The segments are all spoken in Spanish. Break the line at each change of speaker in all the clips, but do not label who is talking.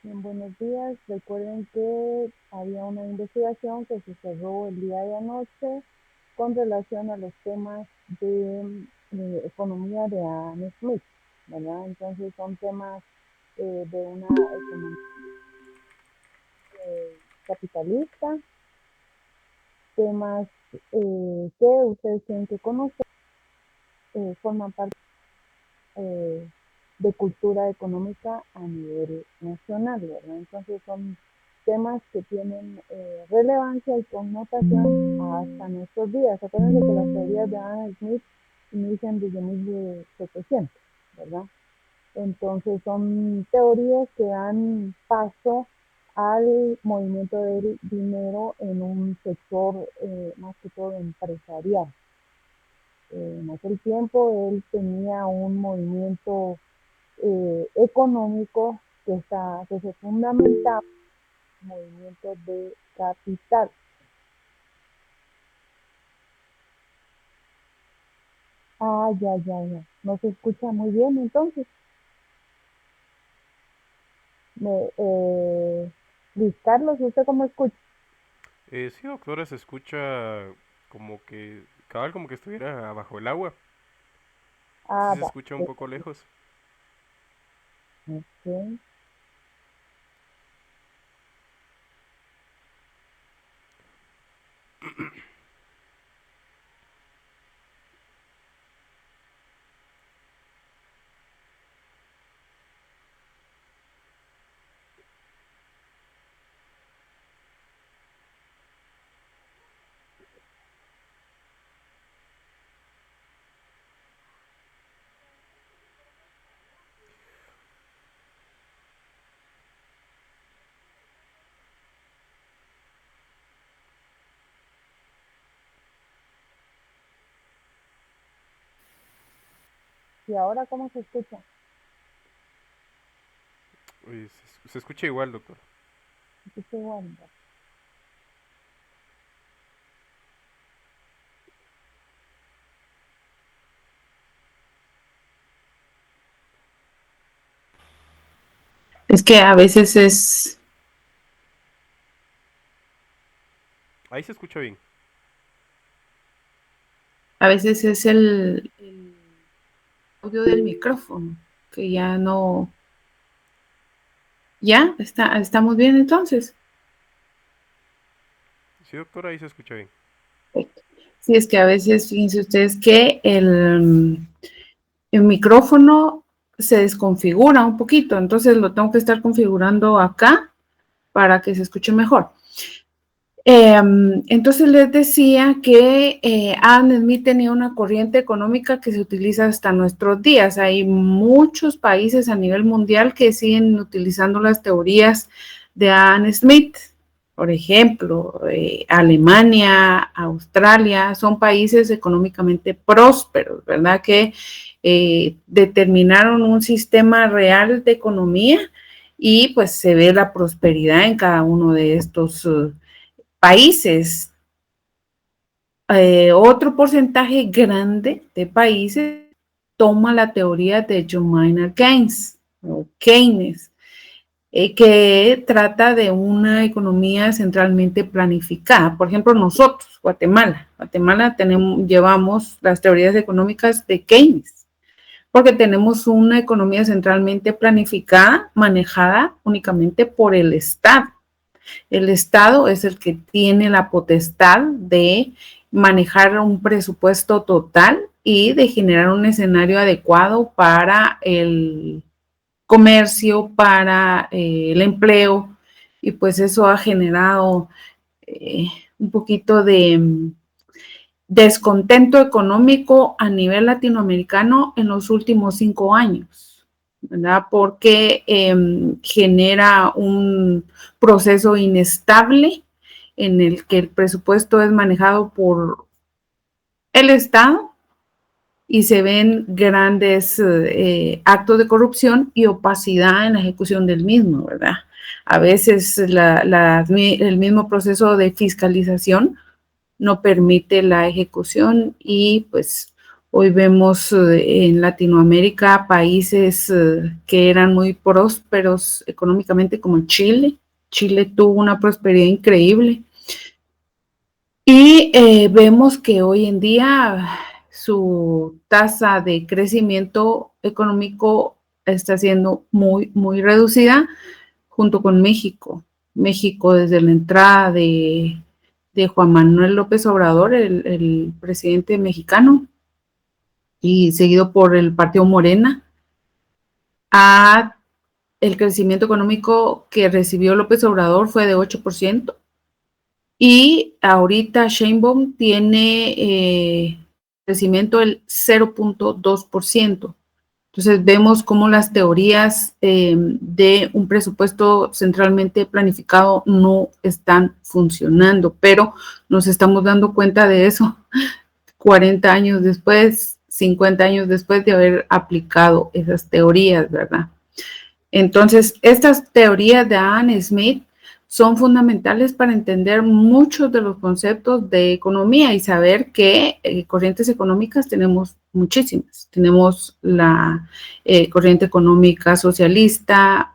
Bien, buenos días. Recuerden que había una investigación que se cerró el día de anoche con relación a los temas de economía de Adam Smith, ¿verdad? Entonces son temas de una economía capitalista, temas que ustedes tienen que conocer, forman parte eh, de cultura económica a nivel nacional, ¿verdad? Entonces son temas que tienen relevancia y connotación hasta nuestros días. Acuérdense que las teorías de Adam Smith inician desde 1700, ¿verdad? Entonces son teorías que dan paso al movimiento del dinero en un sector más que todo empresarial. En aquel tiempo él tenía un movimiento económico que se fundamenta en movimientos de capital. Ah, ya, ya, ya. No se escucha muy bien, entonces. Me, Luis Carlos, ¿usted cómo escucha?
Sí, doctora, se escucha como que, cabal, como que estuviera bajo el agua. Sí
Ah,
se
va.
escucha un poco lejos.
Ok. ¿Y ahora cómo se escucha?
Se escucha igual, doctor.
Se escucha igual, ¿no?
Es que
Ahí se escucha bien.
a veces es el audio del micrófono, que ya no, ya estamos bien entonces.
Sí, doctora, ahí se escucha bien.
Perfecto. Sí, es que a veces, fíjense ustedes que el micrófono se desconfigura un poquito, entonces lo tengo que estar configurando acá para que se escuche mejor. Entonces les decía que Adam Smith tenía una corriente económica que se utiliza hasta nuestros días. Hay muchos países a nivel mundial que siguen utilizando las teorías de Adam Smith. Por ejemplo, Alemania, Australia, son países económicamente prósperos, ¿verdad? Que determinaron un sistema real de economía y pues se ve la prosperidad en cada uno de estos países. Otro porcentaje grande de países toma la teoría de John Maynard Keynes, o Keynes, que trata de una economía centralmente planificada. Por ejemplo, nosotros, Guatemala llevamos las teorías económicas de Keynes, porque tenemos una economía centralmente planificada, manejada únicamente por el Estado. El Estado es el que tiene la potestad de manejar un presupuesto total y de generar un escenario adecuado para el comercio, para el empleo, y pues eso ha generado eh, un poquito de descontento económico a nivel latinoamericano en los últimos 5 años, ¿verdad? Porque genera un proceso inestable en el que el presupuesto es manejado por el Estado y se ven grandes actos de corrupción y opacidad en la ejecución del mismo, ¿verdad? A veces el mismo proceso de fiscalización no permite la ejecución y pues Hoy vemos en Latinoamérica países que eran muy prósperos económicamente como Chile. Chile tuvo una prosperidad increíble. Y vemos que hoy en día su tasa de crecimiento económico está siendo muy, muy reducida junto con México. México desde la entrada de Juan Manuel López Obrador, el presidente mexicano, y seguido por el partido Morena, el crecimiento económico que recibió López Obrador fue de 8%. Y ahorita Sheinbaum tiene crecimiento del 0.2%. Entonces vemos cómo las teorías de un presupuesto centralmente planificado no están funcionando, pero nos estamos dando cuenta de eso 40 años después, 50 años después de haber aplicado esas teorías, ¿verdad? Entonces, estas teorías de Adam Smith son fundamentales para entender muchos de los conceptos de economía y saber que corrientes económicas tenemos muchísimas. Tenemos la corriente económica socialista,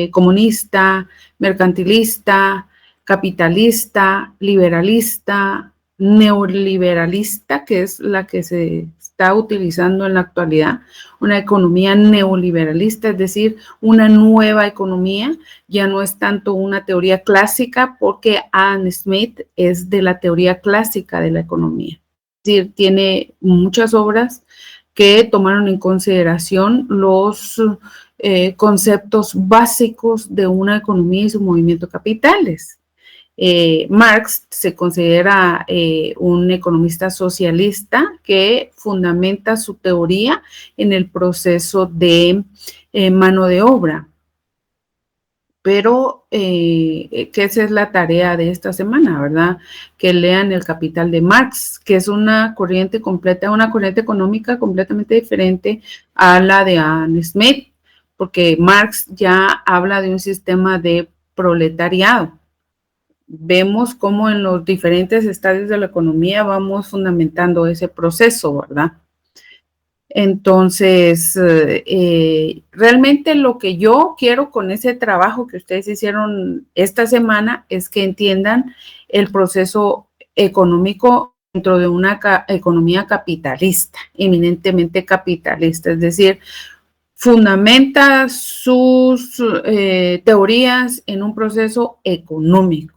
comunista, mercantilista, capitalista, liberalista, neoliberalista, que es la que se está utilizando en la actualidad, una economía neoliberalista, es decir, una nueva economía, ya no es tanto una teoría clásica, porque Adam Smith es de la teoría clásica de la economía. Es decir, tiene muchas obras que tomaron en consideración los conceptos básicos de una economía y su movimiento de capitales. Marx se considera un economista socialista que fundamenta su teoría en el proceso de mano de obra. Pero que esa es la tarea de esta semana, ¿verdad? Que lean El Capital de Marx, que es una corriente completa, una corriente económica completamente diferente a la de Adam Smith, porque Marx ya habla de un sistema de proletariado. Vemos cómo en los diferentes estadios de la economía vamos fundamentando ese proceso, ¿verdad? Entonces, realmente lo que yo quiero con ese trabajo que ustedes hicieron esta semana es que entiendan el proceso económico dentro de una economía capitalista, eminentemente capitalista, es decir, fundamenta sus teorías en un proceso económico.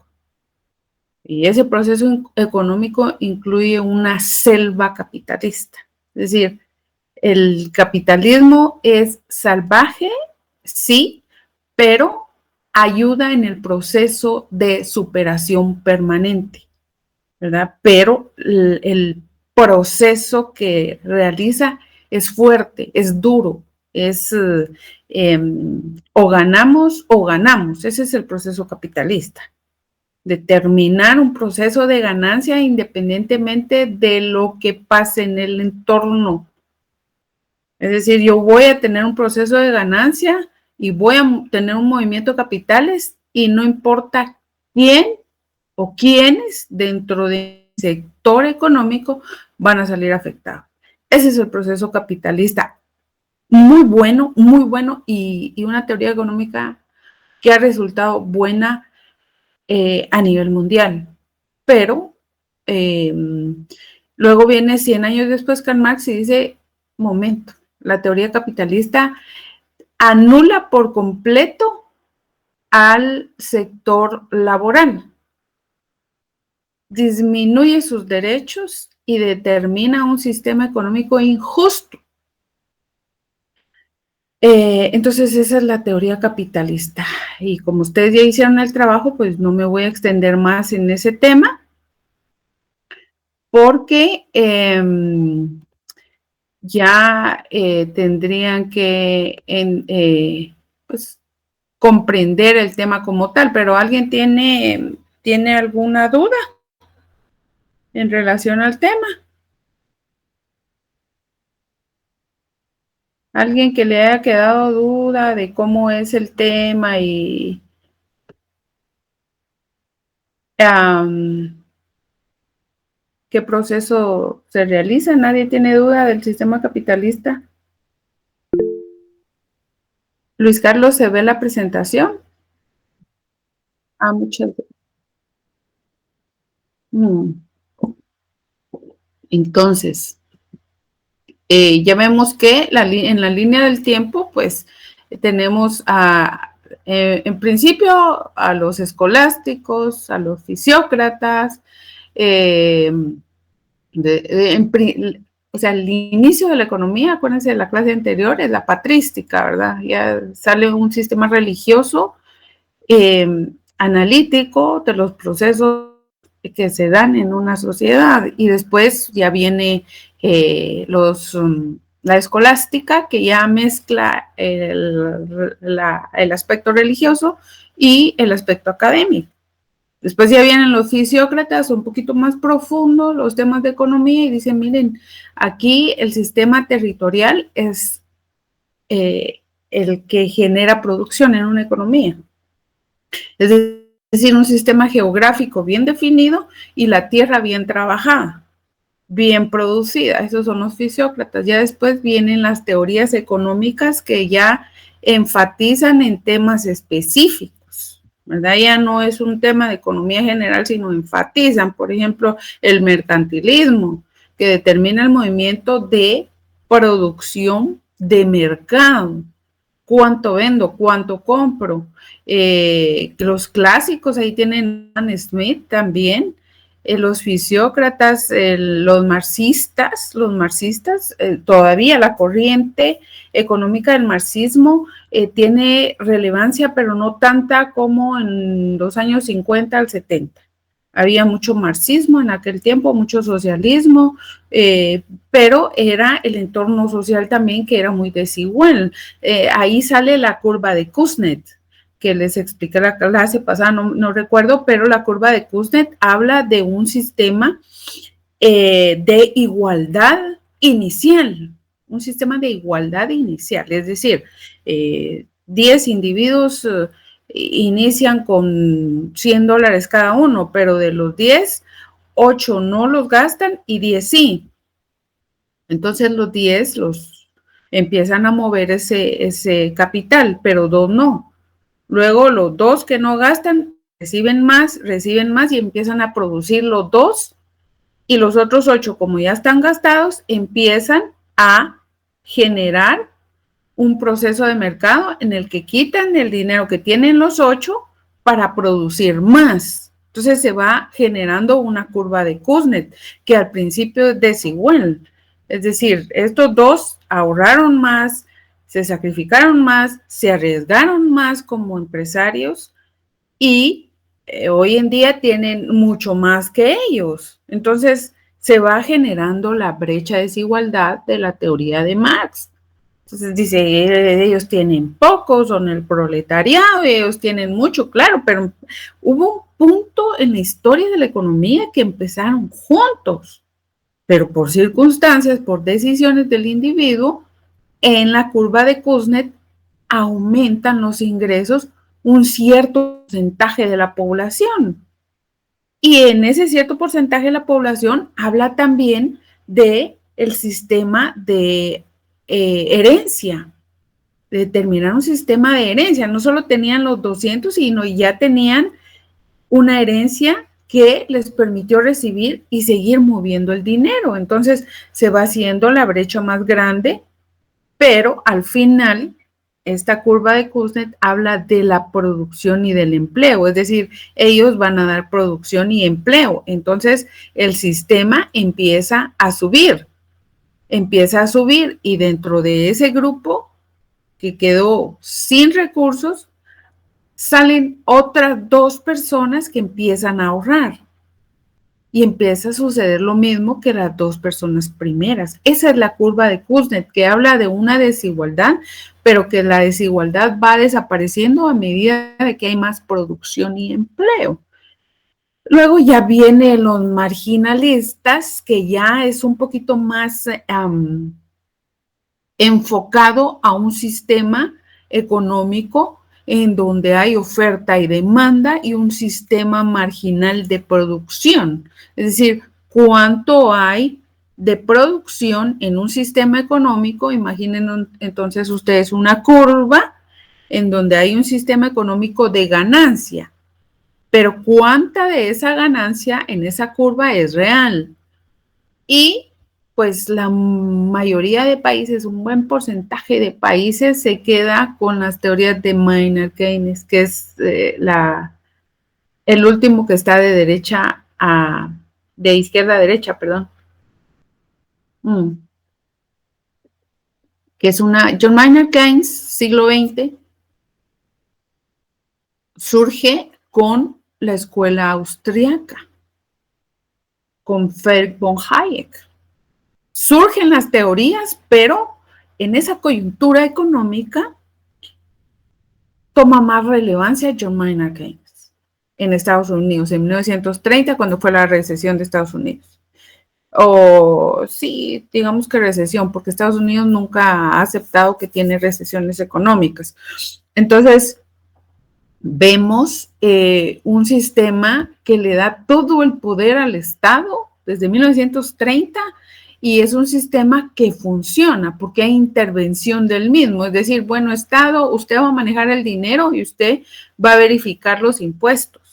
Y ese proceso económico incluye una selva capitalista. Es decir, el capitalismo es salvaje, sí, pero ayuda en el proceso de superación permanente, ¿verdad? Pero el proceso que realiza es fuerte, es duro, es o ganamos. Ese es el proceso capitalista. Determinar un proceso de ganancia independientemente de lo que pase en el entorno. Es decir, yo voy a tener un proceso de ganancia y voy a tener un movimiento de capitales y no importa quién o quiénes dentro del sector económico van a salir afectados. Ese es el proceso capitalista. Muy bueno y una teoría económica que ha resultado buena a nivel mundial. Pero luego viene 100 años después Karl Marx y dice, momento, la teoría capitalista anula por completo al sector laboral, disminuye sus derechos y determina un sistema económico injusto. Entonces esa es la teoría capitalista y como ustedes ya hicieron el trabajo, pues no me voy a extender más en ese tema porque ya tendrían que pues, comprender el tema como tal, pero ¿alguien tiene alguna duda en relación al tema? ¿Alguien que le haya quedado duda de cómo es el tema y qué proceso se realiza. Nadie tiene duda del sistema capitalista. Luis Carlos, ¿se ve la presentación? Muchas gracias. Entonces, ya vemos que en la línea del tiempo, pues, tenemos en principio a los escolásticos, a los fisiócratas, o sea, el inicio de la economía, acuérdense de la clase anterior, es la patrística, ¿verdad? Ya sale un sistema religioso, analítico de los procesos que se dan en una sociedad, y después ya viene la escolástica, que ya mezcla el aspecto religioso y el aspecto académico. Después ya vienen los fisiócratas, un poquito más profundo los temas de economía, y dicen, miren, aquí el sistema territorial es el que genera producción en una economía. Es decir, un sistema geográfico bien definido y la tierra bien trabajada, bien producida. Esos son los fisiócratas. Ya después vienen las teorías económicas que ya enfatizan en temas específicos, ¿verdad? Ya no es un tema de economía general, sino enfatizan, por ejemplo, el mercantilismo, que determina el movimiento de producción de mercado. ¿Cuánto vendo? ¿Cuánto compro? Los clásicos, ahí tienen Adam Smith también, los fisiócratas, los marxistas, todavía la corriente económica del marxismo tiene relevancia, pero no tanta como en los años 50 al 70. Había mucho marxismo en aquel tiempo, mucho socialismo, pero era el entorno social también que era muy desigual. Ahí sale la curva de Kuznets, que les expliqué la clase pasada, no recuerdo, pero la curva de Kuznets habla de un sistema de igualdad inicial, es decir, 10 individuos inician con $100 cada uno, pero de los 10, 8 no los gastan y 10 sí. Entonces los 10 los empiezan a mover ese capital, pero 2 no. Luego los 2 que no gastan reciben más y empiezan a producir los 2, y los otros 8, como ya están gastados, empiezan a generar un proceso de mercado en el que quitan el dinero que tienen los 8 para producir más. Entonces se va generando una curva de Kuznets que al principio es desigual. Es decir, estos 2 ahorraron más, se sacrificaron más, se arriesgaron más como empresarios, y hoy en día tienen mucho más que ellos. Entonces se va generando la brecha de desigualdad de la teoría de Marx. Entonces dice, ellos tienen poco, son el proletariado, ellos tienen mucho, claro, pero hubo un punto en la historia de la economía que empezaron juntos, pero por circunstancias, por decisiones del individuo, en la curva de Kuznets aumentan los ingresos un cierto porcentaje de la población. Y en ese cierto porcentaje de la población habla también de el sistema de herencia, de determinar un sistema de herencia. No solo tenían los 200, sino ya tenían una herencia que les permitió recibir y seguir moviendo el dinero. Entonces se va haciendo la brecha más grande, pero al final esta curva de Kuznets habla de la producción y del empleo, es decir, ellos van a dar producción y empleo. Entonces el sistema empieza a subir, y dentro de ese grupo que quedó sin recursos, salen otras 2 personas que empiezan a ahorrar. Y empieza a suceder lo mismo que las 2 personas primeras. Esa es la curva de Kuznets, que habla de una desigualdad, pero que la desigualdad va desapareciendo a medida de que hay más producción y empleo. Luego ya vienen los marginalistas, que ya es un poquito más enfocado a un sistema económico en donde hay oferta y demanda y un sistema marginal de producción. Es decir, cuánto hay de producción en un sistema económico. Imaginen entonces ustedes una curva en donde hay un sistema económico de ganancia, pero cuánta de esa ganancia en esa curva es real. Y pues la mayoría de países, un buen porcentaje de países se queda con las teorías de Maynard Keynes, que es el último que está de izquierda a derecha, perdón. Que es John Maynard Keynes, siglo XX, surge con la escuela austriaca, con Friedrich von Hayek. Surgen las teorías, pero en esa coyuntura económica toma más relevancia John Maynard Keynes en Estados Unidos, en 1930, cuando fue la recesión de Estados Unidos. O sí, digamos que recesión, porque Estados Unidos nunca ha aceptado que tiene recesiones económicas. Entonces, vemos un sistema que le da todo el poder al Estado desde 1930 y es un sistema que funciona porque hay intervención del mismo. Es decir, bueno, Estado, usted va a manejar el dinero y usted va a verificar los impuestos.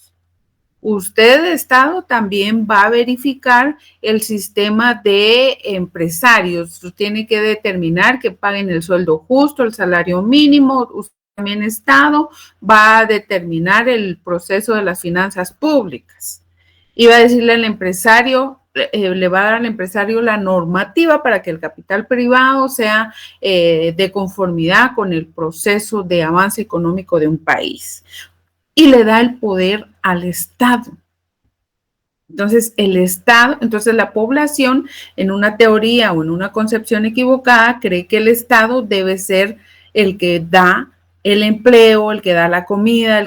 Usted, Estado, también va a verificar el sistema de empresarios. Usted tiene que determinar que paguen el sueldo justo, el salario mínimo. Usted también, Estado, va a determinar el proceso de las finanzas públicas. Y va a decirle al empresario, le va a dar al empresario la normativa para que el capital privado sea de conformidad con el proceso de avance económico de un país. Y le da el poder al Estado. Entonces, entonces la población en una teoría o en una concepción equivocada cree que el Estado debe ser el que da el empleo, el que da la comida,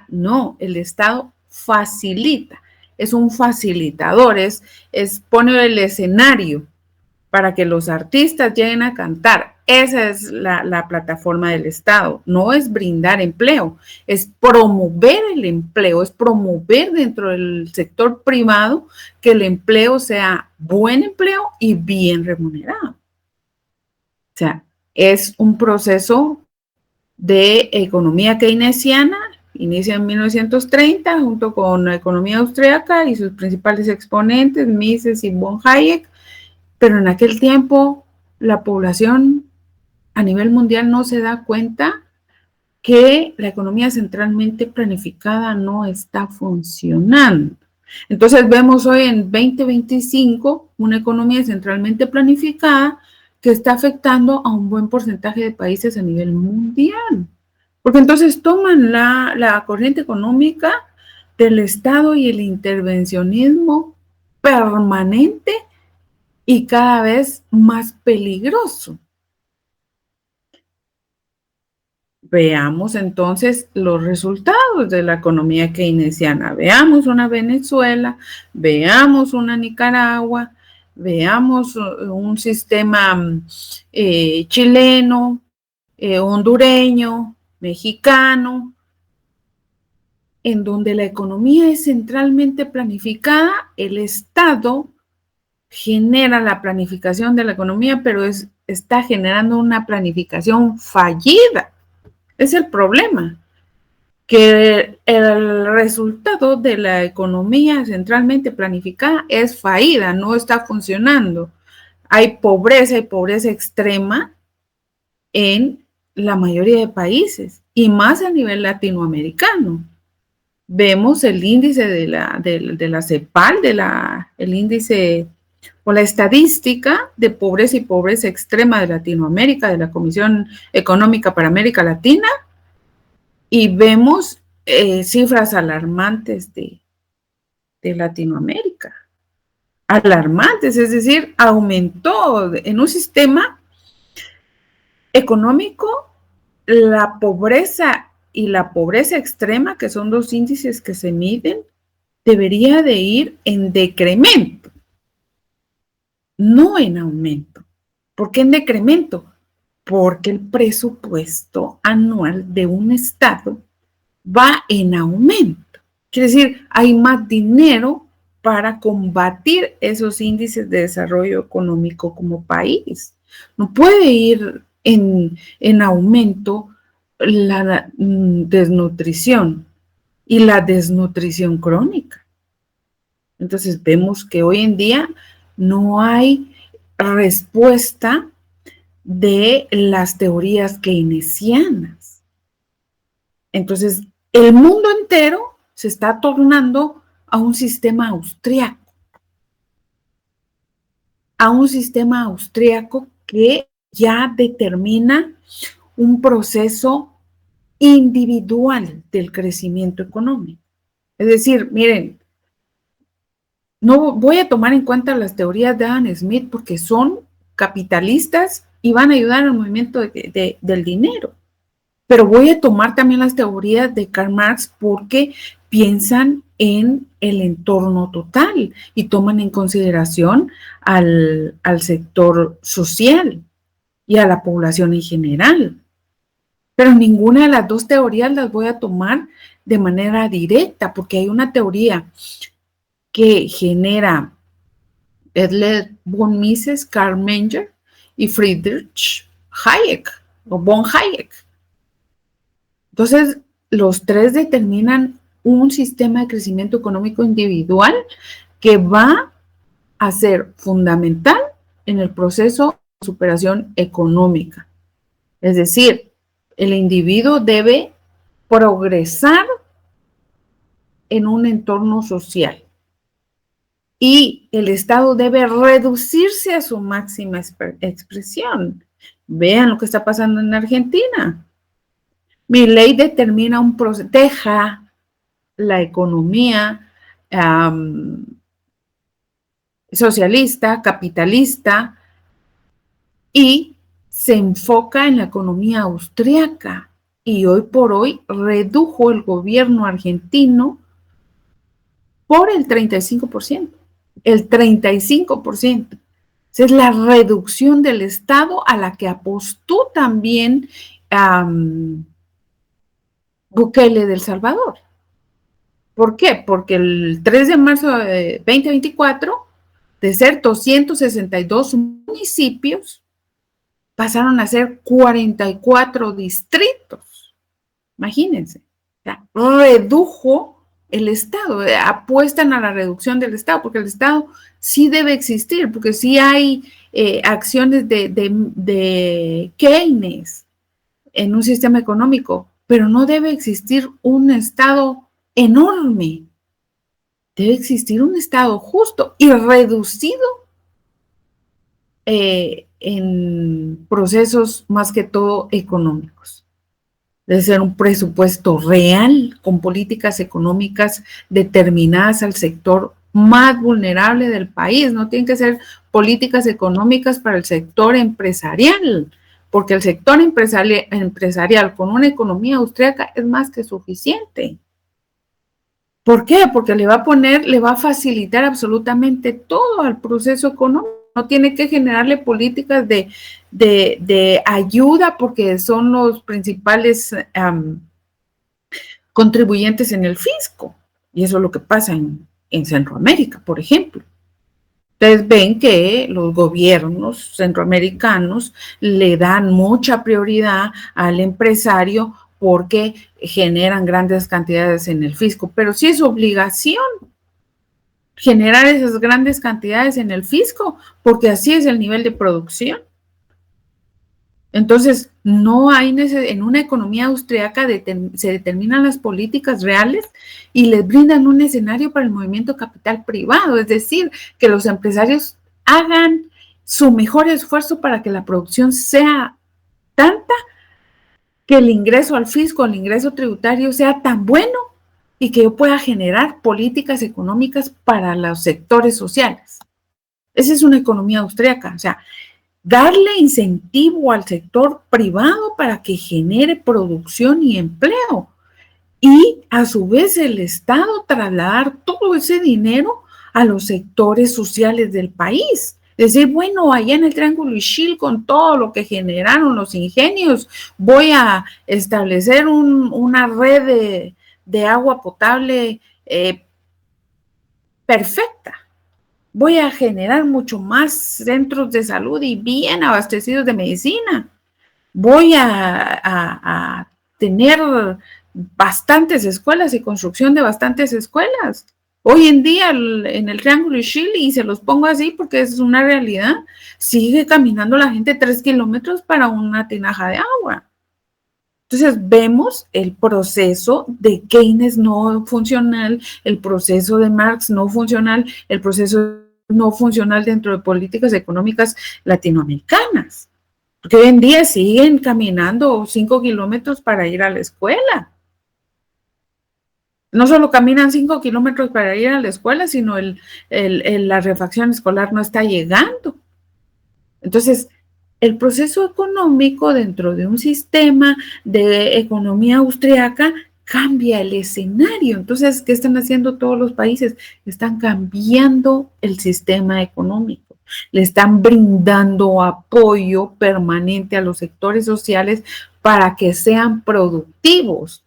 no, el Estado facilita, es un facilitador, pone el escenario para que los artistas lleguen a cantar. Esa es la plataforma del Estado. No es brindar empleo, es promover el empleo, es promover dentro del sector privado que el empleo sea buen empleo y bien remunerado. O sea, es un proceso de economía keynesiana, inicia en 1930 junto con la economía austríaca y sus principales exponentes, Mises y von Hayek, pero en aquel tiempo la población a nivel mundial no se da cuenta que la economía centralmente planificada no está funcionando. Entonces vemos hoy en 2025 una economía centralmente planificada que está afectando a un buen porcentaje de países a nivel mundial. Porque entonces toman la corriente económica del Estado y el intervencionismo permanente y cada vez más peligroso. Veamos entonces los resultados de la economía keynesiana. Veamos una Venezuela, veamos una Nicaragua, veamos un sistema chileno, hondureño, mexicano, en donde la economía es centralmente planificada, el Estado genera la planificación de la economía, pero está generando una planificación fallida. Es el problema, que el resultado de la economía centralmente planificada es fallida, no está funcionando. Hay pobreza extrema en la mayoría de países y más a nivel latinoamericano. Vemos el índice de la CEPAL, el índice o la estadística de pobreza y pobreza extrema de Latinoamérica, de la Comisión Económica para América Latina, y vemos cifras alarmantes de Latinoamérica. Alarmantes, es decir, aumentó en un sistema económico la pobreza y la pobreza extrema, que son dos índices que se miden, debería de ir en decremento, no en aumento. ¿Por qué en decremento? Porque el presupuesto anual de un Estado va en aumento. Quiere decir, hay más dinero para combatir esos índices de desarrollo económico como país. No puede ir en aumento la desnutrición y la desnutrición crónica. Entonces vemos que hoy en día no hay respuesta de las teorías keynesianas. Entonces, el mundo entero se está tornando a un sistema austríaco, que ya determina un proceso individual del crecimiento económico. Es decir, miren, no voy a tomar en cuenta las teorías de Adam Smith porque son capitalistas y van a ayudar al movimiento del dinero. Pero voy a tomar también las teorías de Karl Marx porque piensan en el entorno total y toman en consideración al sector social y a la población en general. Pero ninguna de las dos teorías las voy a tomar de manera directa, porque hay una teoría que genera Edler von Mises, Karl Menger y Friedrich Hayek o von Hayek. Entonces, los tres determinan un sistema de crecimiento económico individual que va a ser fundamental en el proceso de superación económica. Es decir, el individuo debe progresar en un entorno social y el Estado debe reducirse a su máxima expresión. Vean lo que está pasando en Argentina. Milei determina un proceso, deja la economía socialista, capitalista, y se enfoca en la economía austríaca. Y hoy por hoy redujo el gobierno argentino por el 35%. El 35%. Esa es la reducción del Estado a la que apostó también Bukele de El Salvador. ¿Por qué? Porque el 3 de marzo de 2024, de ser 262 municipios, pasaron a ser 44 distritos. Imagínense. O sea, redujo el Estado. Apuestan a la reducción del Estado, porque el Estado sí debe existir, porque sí hay acciones de Keynes en un sistema económico, pero no debe existir un Estado enorme. Debe existir un Estado justo y reducido en procesos más que todo económicos. Debe ser un presupuesto real con políticas económicas determinadas al sector más vulnerable del país. No tienen que ser políticas económicas para el sector empresarial, porque el sector empresarial con una economía austríaca es más que suficiente. ¿Por qué? Porque le va a facilitar absolutamente todo al proceso económico. No tiene que generarle políticas de ayuda porque son los principales contribuyentes en el fisco. Y eso es lo que pasa en Centroamérica, por ejemplo. Ustedes ven que los gobiernos centroamericanos le dan mucha prioridad al empresario porque generan grandes cantidades en el fisco, pero sí es obligación generar esas grandes cantidades en el fisco, porque así es el nivel de producción. Entonces, no hay en una economía austríaca se determinan las políticas reales y les brindan un escenario para el movimiento capital privado, es decir, que los empresarios hagan su mejor esfuerzo para que la producción sea tanta que el ingreso al fisco, el ingreso tributario sea tan bueno y que yo pueda generar políticas económicas para los sectores sociales. Esa es una economía austríaca, o sea, darle incentivo al sector privado para que genere producción y empleo y a su vez el Estado trasladar todo ese dinero a los sectores sociales del país. Decir, bueno, allá en el Triángulo Ixil, con todo lo que generaron los ingenios, voy a establecer una red de agua potable perfecta. Voy a generar mucho más centros de salud y bien abastecidos de medicina. Voy a tener bastantes escuelas y construcción de bastantes escuelas. Hoy en día en el Triángulo Ishili, y se los pongo así porque es una realidad, sigue caminando la gente 3 kilómetros para una tinaja de agua. Entonces vemos el proceso de Keynes no funcional, el proceso de Marx no funcional, el proceso no funcional dentro de políticas económicas latinoamericanas. Porque hoy en día siguen caminando 5 kilómetros para ir a la escuela. No solo caminan 5 kilómetros para ir a la escuela, sino la refacción escolar no está llegando. Entonces, el proceso económico dentro de un sistema de economía austriaca cambia el escenario. Entonces, ¿qué están haciendo todos los países? Están cambiando el sistema económico. Le están brindando apoyo permanente a los sectores sociales para que sean productivos.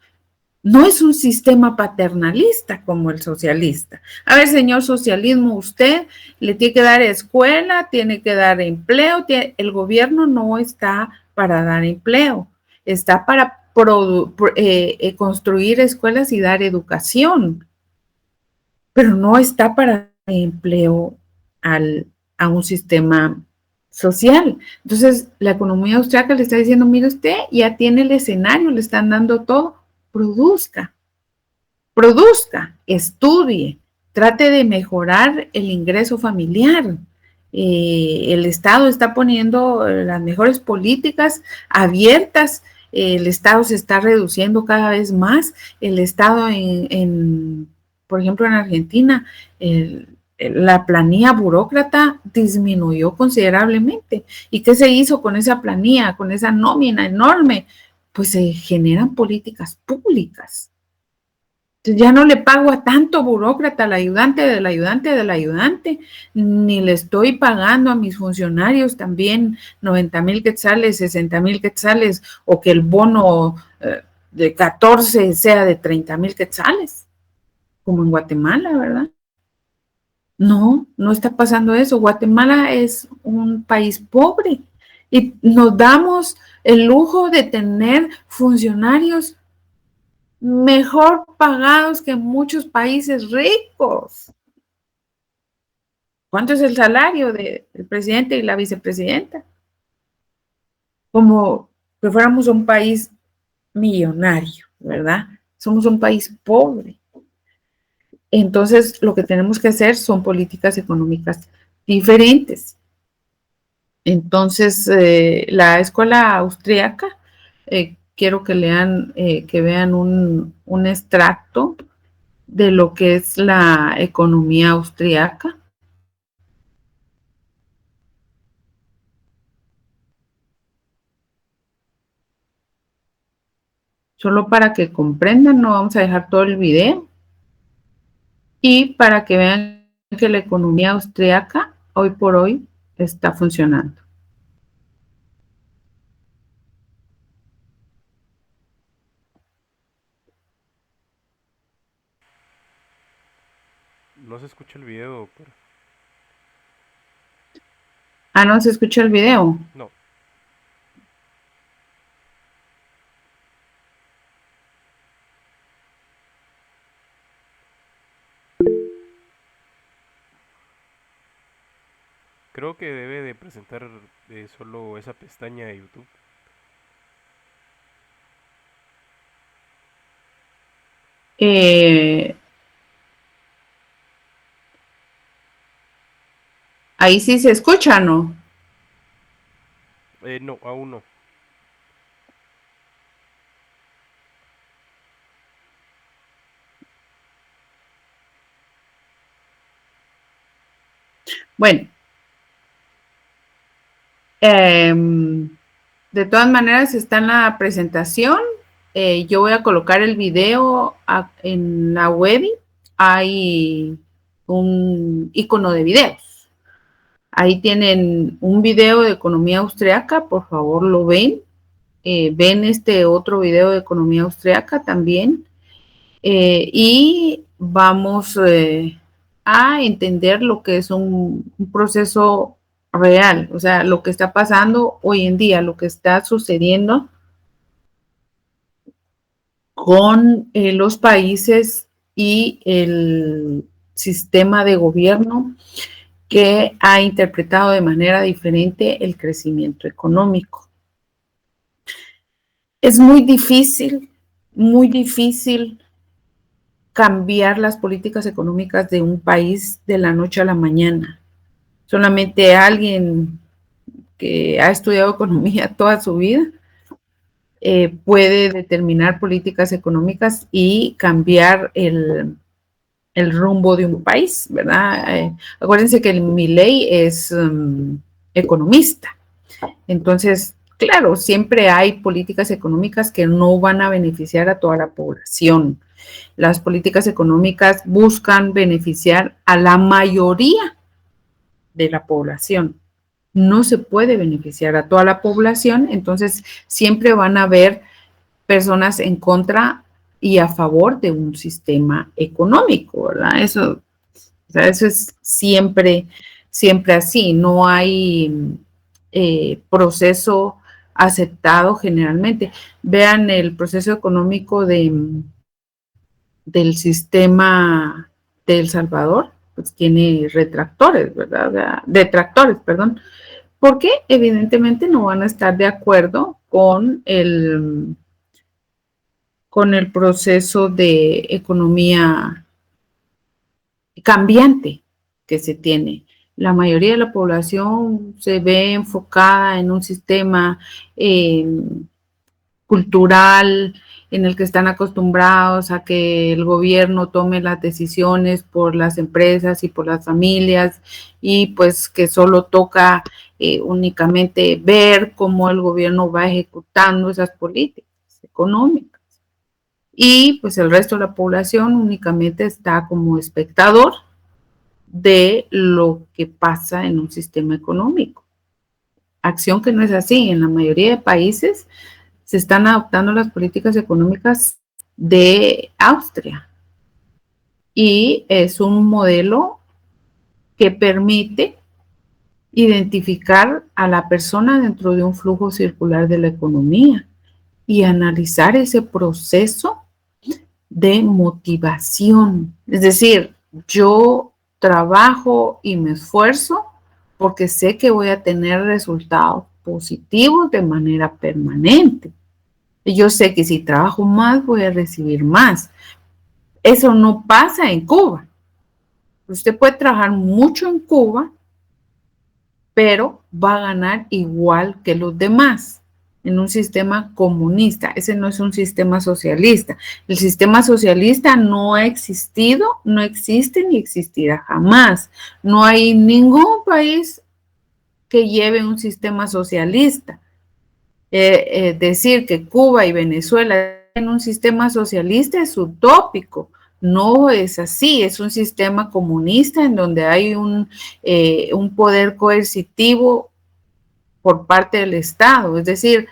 No es un sistema paternalista como el socialista. A ver, señor socialismo, usted le tiene que dar escuela, tiene que dar empleo. El gobierno no está para dar empleo, está para construir escuelas y dar educación, pero no está para dar empleo a un sistema social. Entonces, la economía austriaca le está diciendo, mire usted, ya tiene el escenario, le están dando todo. Produzca, estudie, trate de mejorar el ingreso familiar. El Estado está poniendo las mejores políticas abiertas, el Estado se está reduciendo cada vez más, el Estado por ejemplo, en Argentina, la planilla burócrata disminuyó considerablemente. ¿Y qué se hizo con esa planilla, con esa nómina enorme? Pues se generan políticas públicas. Entonces ya no le pago a tanto burócrata al ayudante del ayudante del ayudante, ni le estoy pagando a mis funcionarios también 90,000 quetzales, 60,000 quetzales, o que el bono de 14 sea de 30,000 quetzales, como en Guatemala, ¿verdad? No, no está pasando eso. Guatemala es un país pobre y nos damos el lujo de tener funcionarios mejor pagados que muchos países ricos. ¿Cuánto es el salario del presidente y la vicepresidenta? Como que fuéramos un país millonario, ¿verdad? Somos un país pobre. Entonces, lo que tenemos que hacer son políticas económicas diferentes. Entonces, la escuela austríaca, quiero que lean, que vean un extracto de lo que es la economía austríaca. Solo para que comprendan, no vamos a dejar todo el video. Y para que vean que la economía austríaca hoy por hoy está funcionando.
No se escucha el video, pero...
Ah, ¿no se escucha el video?
No. Creo que debe de presentar solo esa pestaña de YouTube.
Ahí sí se escucha, ¿no?
No, aún no.
Bueno, de todas maneras está en la presentación. Yo voy a colocar el video en la web. Hay un icono de videos. Ahí tienen un video de economía austriaca, por favor lo ven. Ven este otro video de economía austriaca también. Y vamos a entender lo que es un proceso real, o sea, lo que está pasando hoy en día, lo que está sucediendo con los países y el sistema de gobierno que ha interpretado de manera diferente el crecimiento económico. Es muy difícil cambiar las políticas económicas de un país de la noche a la mañana. Solamente alguien que ha estudiado economía toda su vida puede determinar políticas económicas y cambiar el rumbo de un país, ¿verdad? Acuérdense que Milei es economista. Entonces, claro, siempre hay políticas económicas que no van a beneficiar a toda la población. Las políticas económicas buscan beneficiar a la mayoría de la población. No se puede beneficiar a toda la población, entonces siempre van a haber personas en contra y a favor de un sistema económico, ¿verdad? Eso es siempre así, no hay proceso aceptado generalmente. Vean el proceso económico del sistema de El Salvador, pues tiene retractores, ¿verdad? Detractores, perdón, porque evidentemente no van a estar de acuerdo con el proceso de economía cambiante que se tiene. La mayoría de la población se ve enfocada en un sistema cultural en el que están acostumbrados a que el gobierno tome las decisiones por las empresas y por las familias y pues que solo toca únicamente ver cómo el gobierno va ejecutando esas políticas económicas. Y pues el resto de la población únicamente está como espectador de lo que pasa en un sistema económico. Acción que no es así. En la mayoría de países se están adoptando las políticas económicas de Austria y es un modelo que permite identificar a la persona dentro de un flujo circular de la economía y analizar ese proceso de motivación. Es decir, yo trabajo y me esfuerzo porque sé que voy a tener resultados positivos de manera permanente. Y yo sé que si trabajo más voy a recibir más. Eso no pasa en Cuba. Usted puede trabajar mucho en Cuba, pero va a ganar igual que los demás en un sistema comunista. Ese no es un sistema socialista. El sistema socialista no ha existido, no existe ni existirá jamás. No hay ningún país que lleve un sistema socialista. Decir que Cuba y Venezuela tienen un sistema socialista es utópico. No es así, es un sistema comunista en donde hay un poder coercitivo por parte del Estado. Es decir,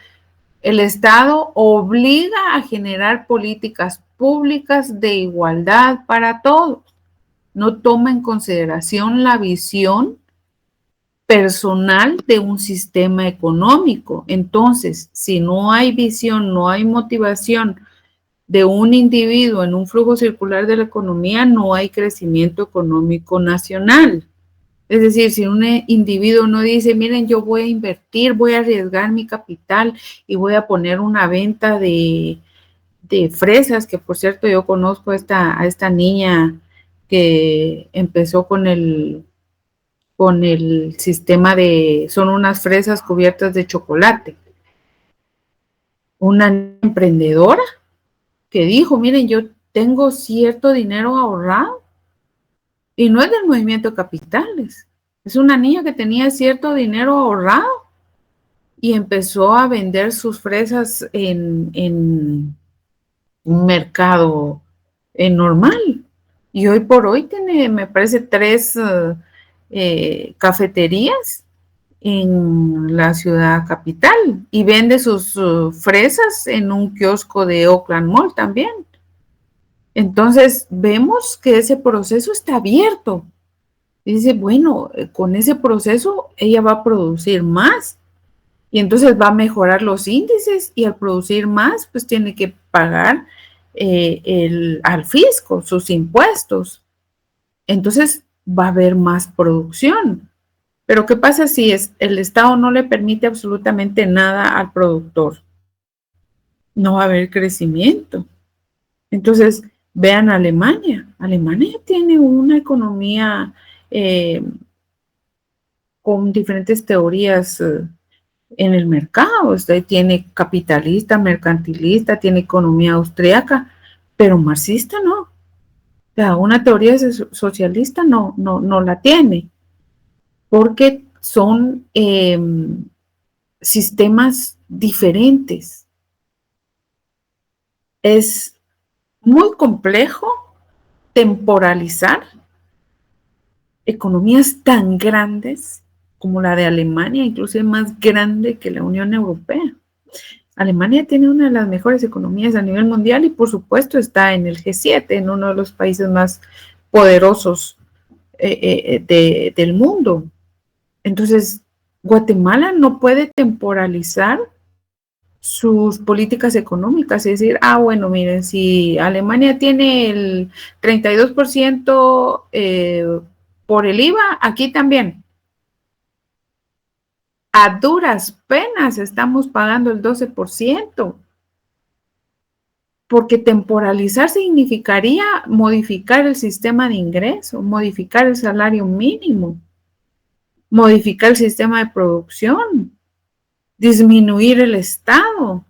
el Estado obliga a generar políticas públicas de igualdad para todos. No toma en consideración la visión personal de un sistema económico. Entonces, si no hay visión, no hay motivación de un individuo en un flujo circular de la economía, no hay crecimiento económico nacional. Es decir, si un individuo no dice, miren, yo voy a invertir, voy a arriesgar mi capital y voy a poner una venta de fresas, que por cierto yo conozco a esta niña que empezó con el sistema son unas fresas cubiertas de chocolate. Una emprendedora que dijo, miren, yo tengo cierto dinero ahorrado y no es del movimiento de capitales. Es una niña que tenía cierto dinero ahorrado y empezó a vender sus fresas en un mercado normal. Y hoy por hoy tiene, me parece, 3 cafeterías en la ciudad capital y vende sus fresas en un kiosco de Oakland Mall también. Entonces, vemos que ese proceso está abierto. Y dice, bueno, con ese proceso ella va a producir más y entonces va a mejorar los índices y al producir más, pues tiene que pagar al fisco sus impuestos. Entonces va a haber más producción. Pero ¿qué pasa si el Estado no le permite absolutamente nada al productor? No va a haber crecimiento. Entonces, vean Alemania. Alemania tiene una economía con diferentes teorías en el mercado. Usted tiene capitalista, mercantilista, tiene economía austríaca, pero marxista no. O sea, una teoría socialista no la tiene, porque son sistemas diferentes. Es muy complejo temporalizar economías tan grandes como la de Alemania, incluso más grande que la Unión Europea. Alemania tiene una de las mejores economías a nivel mundial y por supuesto está en el G7, en uno de los países más poderosos del mundo. Entonces, Guatemala no puede temporalizar sus políticas económicas y decir, bueno, miren, si Alemania tiene el 32% por el IVA, aquí también. A duras penas estamos pagando el 12%, porque temporalizar significaría modificar el sistema de ingreso, modificar el salario mínimo, modificar el sistema de producción, disminuir el Estado. O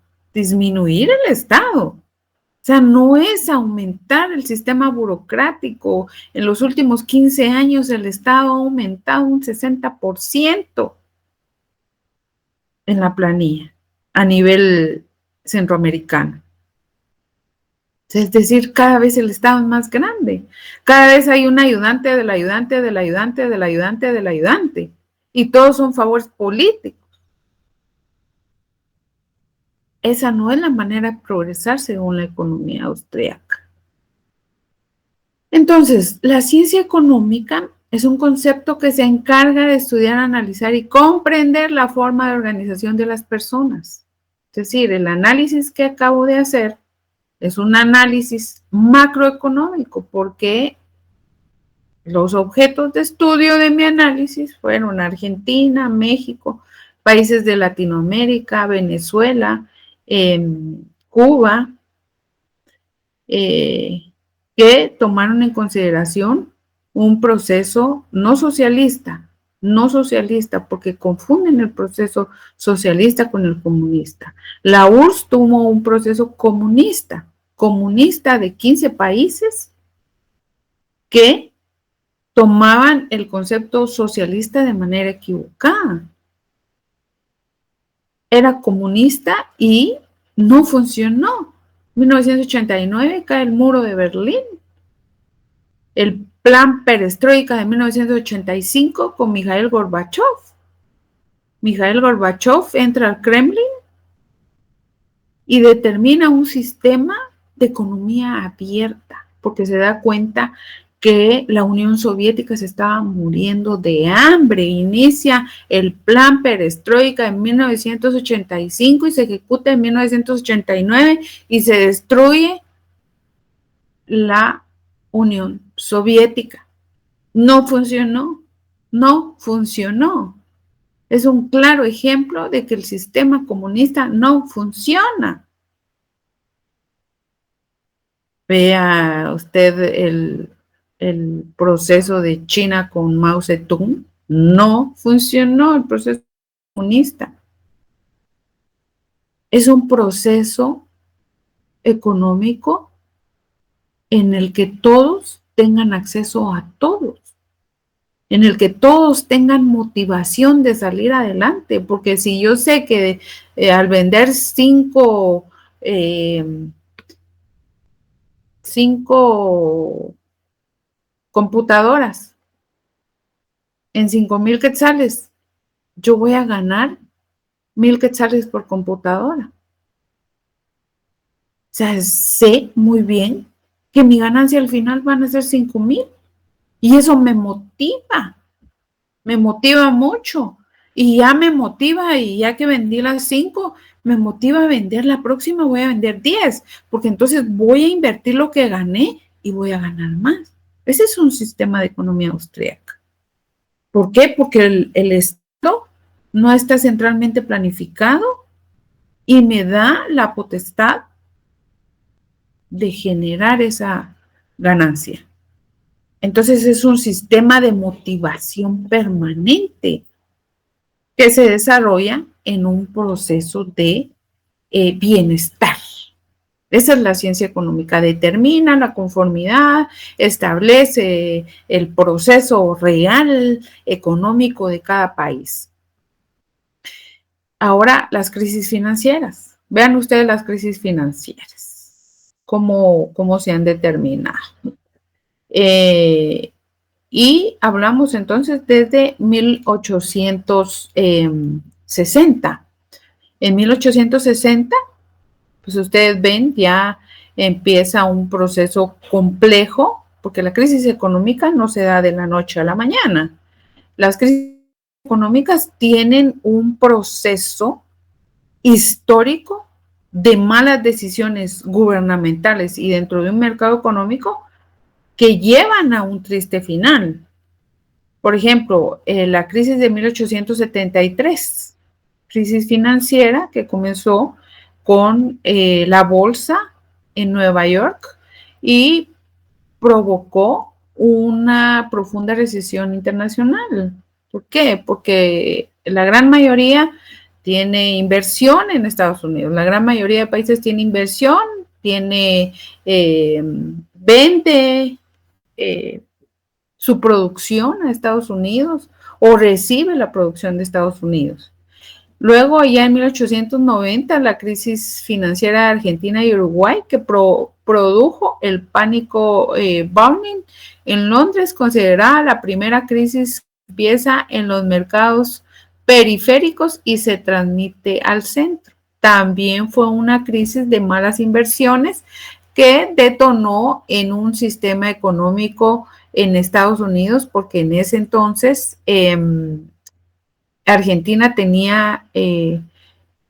sea, no es aumentar el sistema burocrático. En los últimos 15 años el Estado ha aumentado un 60% en la planilla a nivel centroamericano. Es decir, cada vez el Estado es más grande. Cada vez hay un ayudante del ayudante, del ayudante, del ayudante, del ayudante. Y todos son favores políticos. Esa no es la manera de progresar según la economía austríaca. Entonces, la ciencia económica es un concepto que se encarga de estudiar, analizar y comprender la forma de organización de las personas. Es decir, el análisis que acabo de hacer es un análisis macroeconómico porque los objetos de estudio de mi análisis fueron Argentina, México, países de Latinoamérica, Venezuela, Cuba, que tomaron en consideración un proceso no socialista, porque confunden el proceso socialista con el comunista. La URSS tuvo un proceso comunista de 15 países que tomaban el concepto socialista de manera equivocada. Era comunista y no funcionó. En 1989 cae el muro de Berlín. El plan Perestroika de 1985 con Mikhail Gorbachev. Mikhail Gorbachev entra al Kremlin y determina un sistema de economía abierta, porque se da cuenta que la Unión Soviética se estaba muriendo de hambre. Inicia el plan Perestroika en 1985 y se ejecuta en 1989 y se destruye la Unión Soviética. No funcionó. Es un claro ejemplo de que el sistema comunista no funciona. Vea usted el proceso de China con Mao Zedong. No funcionó el proceso comunista. Es un proceso económico en el que todos tengan acceso a todos, en el que todos tengan motivación de salir adelante, porque si yo sé que al vender cinco computadoras en 5,000 quetzales, yo voy a ganar 1,000 quetzales por computadora. O sea, sé muy bien que mi ganancia al final van a ser 5,000. Y eso me motiva mucho. Y ya me motiva, y ya que vendí las 5, me motiva a vender la próxima, voy a vender 10, porque entonces voy a invertir lo que gané y voy a ganar más. Ese es un sistema de economía austríaca. ¿Por qué? Porque el Estado no está centralmente planificado y me da la potestad de generar esa ganancia. Entonces es un sistema de motivación permanente que se desarrolla en un proceso de bienestar. Esa es la ciencia económica, determina la conformidad, establece el proceso real económico de cada país. Ahora, las crisis financieras. Vean ustedes las crisis financieras, cómo se han determinado. Y hablamos entonces desde 1860. En 1860, pues ustedes ven, ya empieza un proceso complejo, porque la crisis económica no se da de la noche a la mañana. Las crisis económicas tienen un proceso histórico de malas decisiones gubernamentales y dentro de un mercado económico que llevan a un triste final. Por ejemplo, la crisis de 1873, crisis financiera que comenzó con la bolsa en Nueva York y provocó una profunda recesión internacional. ¿Por qué? Porque la gran mayoría tiene inversión en Estados Unidos, la gran mayoría de países tiene inversión, vende su producción a Estados Unidos o recibe la producción de Estados Unidos. Luego, ya en 1890, la crisis financiera de Argentina y Uruguay, que produjo el pánico Browning en Londres, considerada la primera crisis que empieza en los mercados periféricos y se transmite al centro. También fue una crisis de malas inversiones que detonó en un sistema económico en Estados Unidos, porque en ese entonces Argentina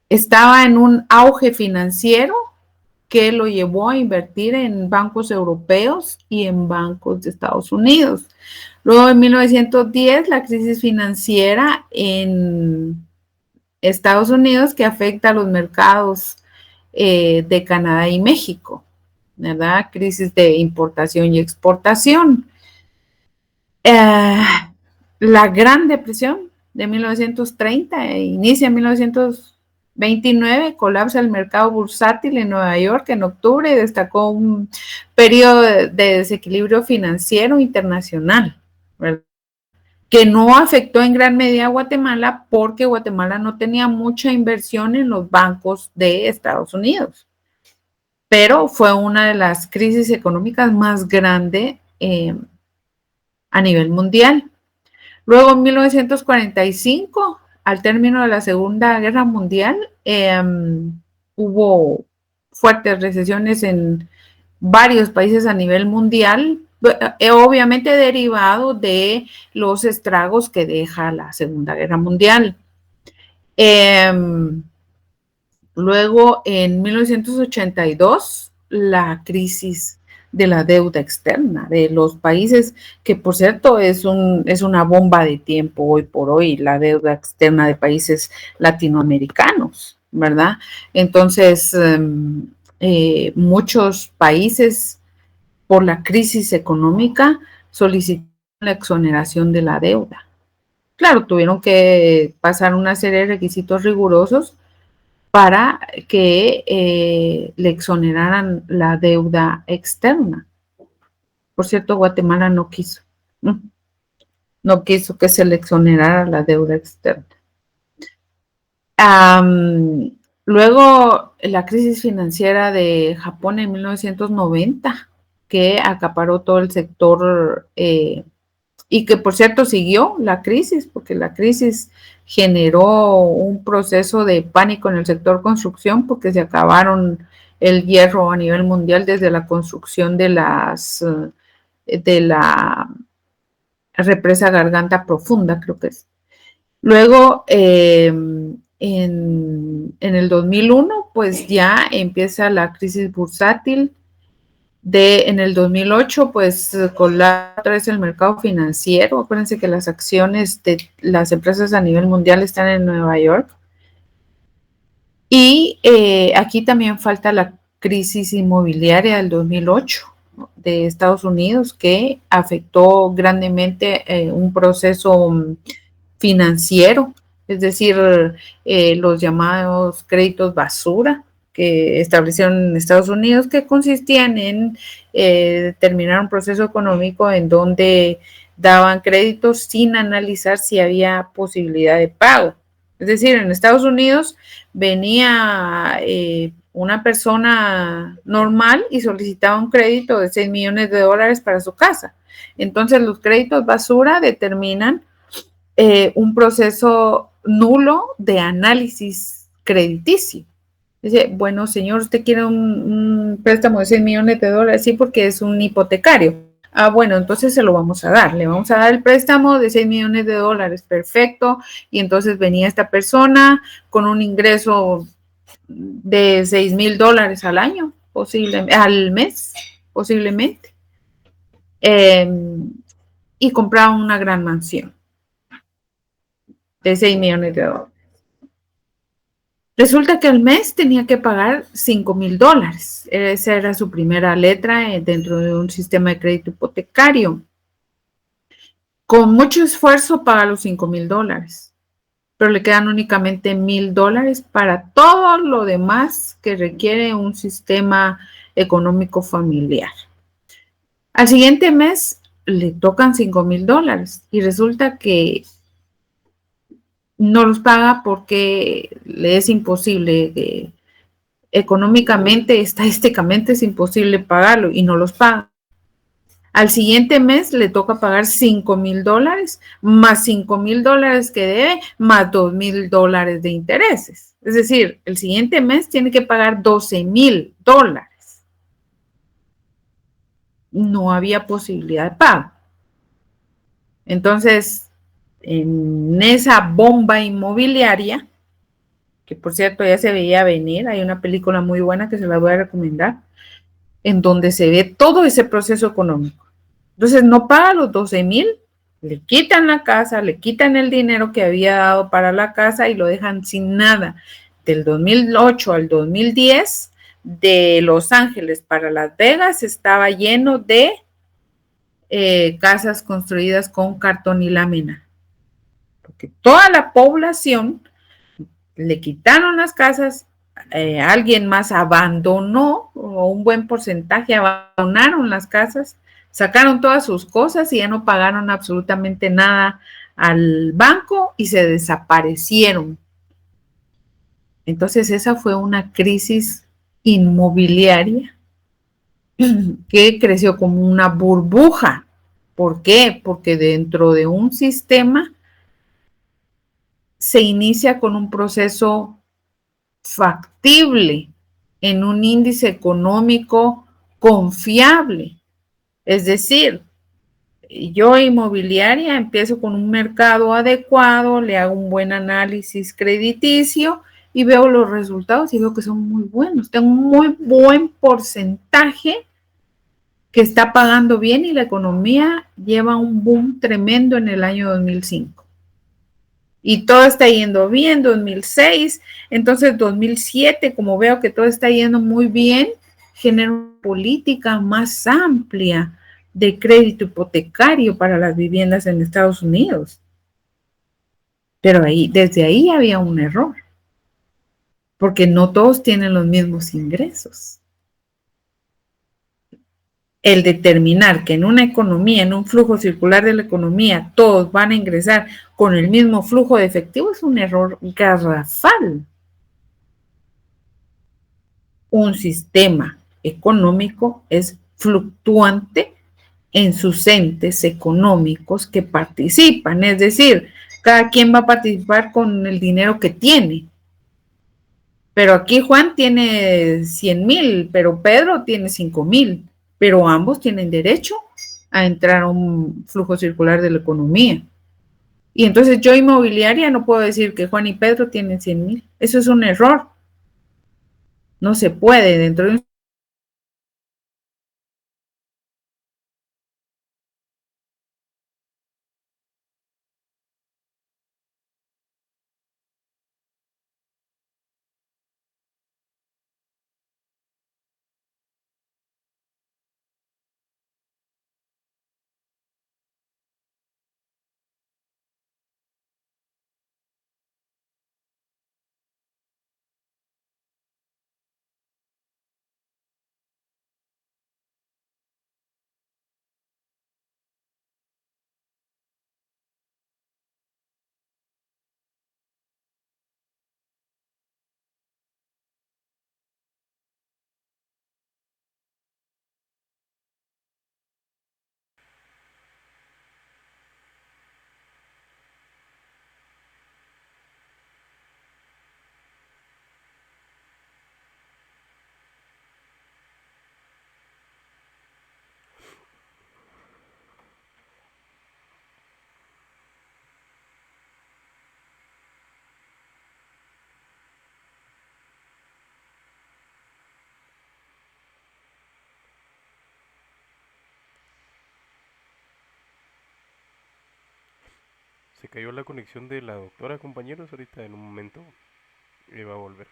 estaba en un auge financiero que lo llevó a invertir en bancos europeos y en bancos de Estados Unidos. Luego, en 1910, la crisis financiera en Estados Unidos que afecta a los mercados de Canadá y México, ¿verdad? Crisis de importación y exportación. La Gran Depresión de 1930 inicia en 1929, colapsa el mercado bursátil en Nueva York en octubre y destacó un periodo de desequilibrio financiero internacional, ¿verdad? Que no afectó en gran medida a Guatemala porque Guatemala no tenía mucha inversión en los bancos de Estados Unidos. Pero fue una de las crisis económicas más grandes a nivel mundial. Luego, en 1945, al término de la Segunda Guerra Mundial, hubo fuertes recesiones en varios países a nivel mundial, obviamente derivado de los estragos que deja la Segunda Guerra Mundial. Luego, en 1982, la crisis de la deuda externa de los países, que por cierto es una bomba de tiempo hoy por hoy, la deuda externa de países latinoamericanos, ¿verdad? Entonces, muchos países, por la crisis económica, solicitaron la exoneración de la deuda. Claro, tuvieron que pasar una serie de requisitos rigurosos para que le exoneraran la deuda externa. Por cierto, Guatemala no quiso que se le exonerara la deuda externa. Luego, la crisis financiera de Japón en 1990, que acaparó todo el sector y que, por cierto, siguió la crisis, porque la crisis generó un proceso de pánico en el sector construcción porque se acabaron el hierro a nivel mundial desde la construcción de la represa Garganta Profunda, creo que es. Luego, en el 2001, pues ya empieza la crisis bursátil. En el 2008, pues colapsa otra vez el mercado financiero. Acuérdense que las acciones de las empresas a nivel mundial están en Nueva York. Y aquí también falta la crisis inmobiliaria del 2008 de Estados Unidos, que afectó grandemente un proceso financiero, es decir, los llamados créditos basura que establecieron en Estados Unidos, que consistían en terminar un proceso económico en donde daban créditos sin analizar si había posibilidad de pago. Es decir, en Estados Unidos venía una persona normal y solicitaba un crédito de 6 millones de dólares para su casa. Entonces, los créditos basura determinan un proceso nulo de análisis crediticio. Dice, bueno, señor, usted quiere un préstamo de 6 millones de dólares, sí, porque es un hipotecario. Ah, bueno, entonces se lo vamos a dar. Le vamos a dar el préstamo de 6 millones de dólares. Perfecto. Y entonces venía esta persona con un ingreso de 6,000 dólares al año, al mes, posiblemente. Y compraba una gran mansión de 6 millones de dólares. Resulta que al mes tenía que pagar 5,000 dólares. Esa era su primera letra dentro de un sistema de crédito hipotecario. Con mucho esfuerzo paga los 5,000 dólares, pero le quedan únicamente 1,000 dólares para todo lo demás que requiere un sistema económico familiar. Al siguiente mes le tocan 5,000 dólares y resulta que no los paga porque le es imposible, económicamente, estadísticamente es imposible pagarlo y no los paga. Al siguiente mes le toca pagar 5,000 dólares, más 5,000 dólares que debe, más 2,000 dólares de intereses. Es decir, el siguiente mes tiene que pagar 12,000 dólares. No había posibilidad de pago. Entonces, en esa bomba inmobiliaria, que por cierto ya se veía venir, hay una película muy buena que se la voy a recomendar, en donde se ve todo ese proceso económico. Entonces no paga los 12,000, le quitan la casa, le quitan el dinero que había dado para la casa y lo dejan sin nada. Del 2008 al 2010, de Los Ángeles para Las Vegas estaba lleno de casas construidas con cartón y lámina. Porque toda la población le quitaron las casas, alguien más abandonó, o un buen porcentaje abandonaron las casas, sacaron todas sus cosas y ya no pagaron absolutamente nada al banco y se desaparecieron. Entonces esa fue una crisis inmobiliaria que creció como una burbuja. ¿Por qué? Porque dentro de un sistema se inicia con un proceso factible en un índice económico confiable. Es decir, yo inmobiliaria empiezo con un mercado adecuado, le hago un buen análisis crediticio y veo los resultados y veo que son muy buenos. Tengo un muy buen porcentaje que está pagando bien y la economía lleva un boom tremendo en el año 2005. Y todo está yendo bien, 2006, entonces 2007, como veo que todo está yendo muy bien, genero una política más amplia de crédito hipotecario para las viviendas en Estados Unidos. Pero desde ahí había un error, porque no todos tienen los mismos ingresos. El determinar que en una economía, en un flujo circular de la economía, todos van a ingresar con el mismo flujo de efectivo es un error garrafal. Un sistema económico es fluctuante en sus entes económicos que participan, es decir, cada quien va a participar con el dinero que tiene. Pero aquí Juan tiene 100,000, pero Pedro tiene 5,000, pero ambos tienen derecho a entrar a un flujo circular de la economía. Y entonces yo inmobiliaria no puedo decir que Juan y Pedro tienen 100,000. Eso es un error. No se puede dentro de un...
Se cayó la conexión de la doctora, compañeros. Ahorita en un momento va a volver.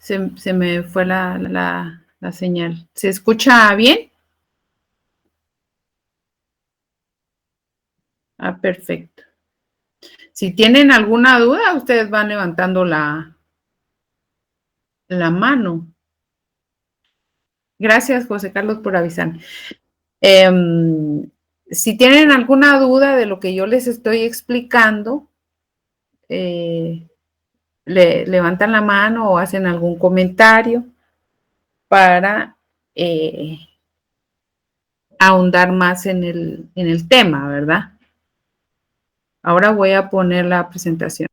Se me fue la señal. ¿Se escucha bien? Ah, perfecto. Si tienen alguna duda, ustedes van levantando la mano. Gracias, José Carlos, por avisar. Si tienen alguna duda de lo que yo les estoy explicando, levantan la mano o hacen algún comentario para ahondar más en el tema, ¿verdad? Ahora voy a poner la presentación.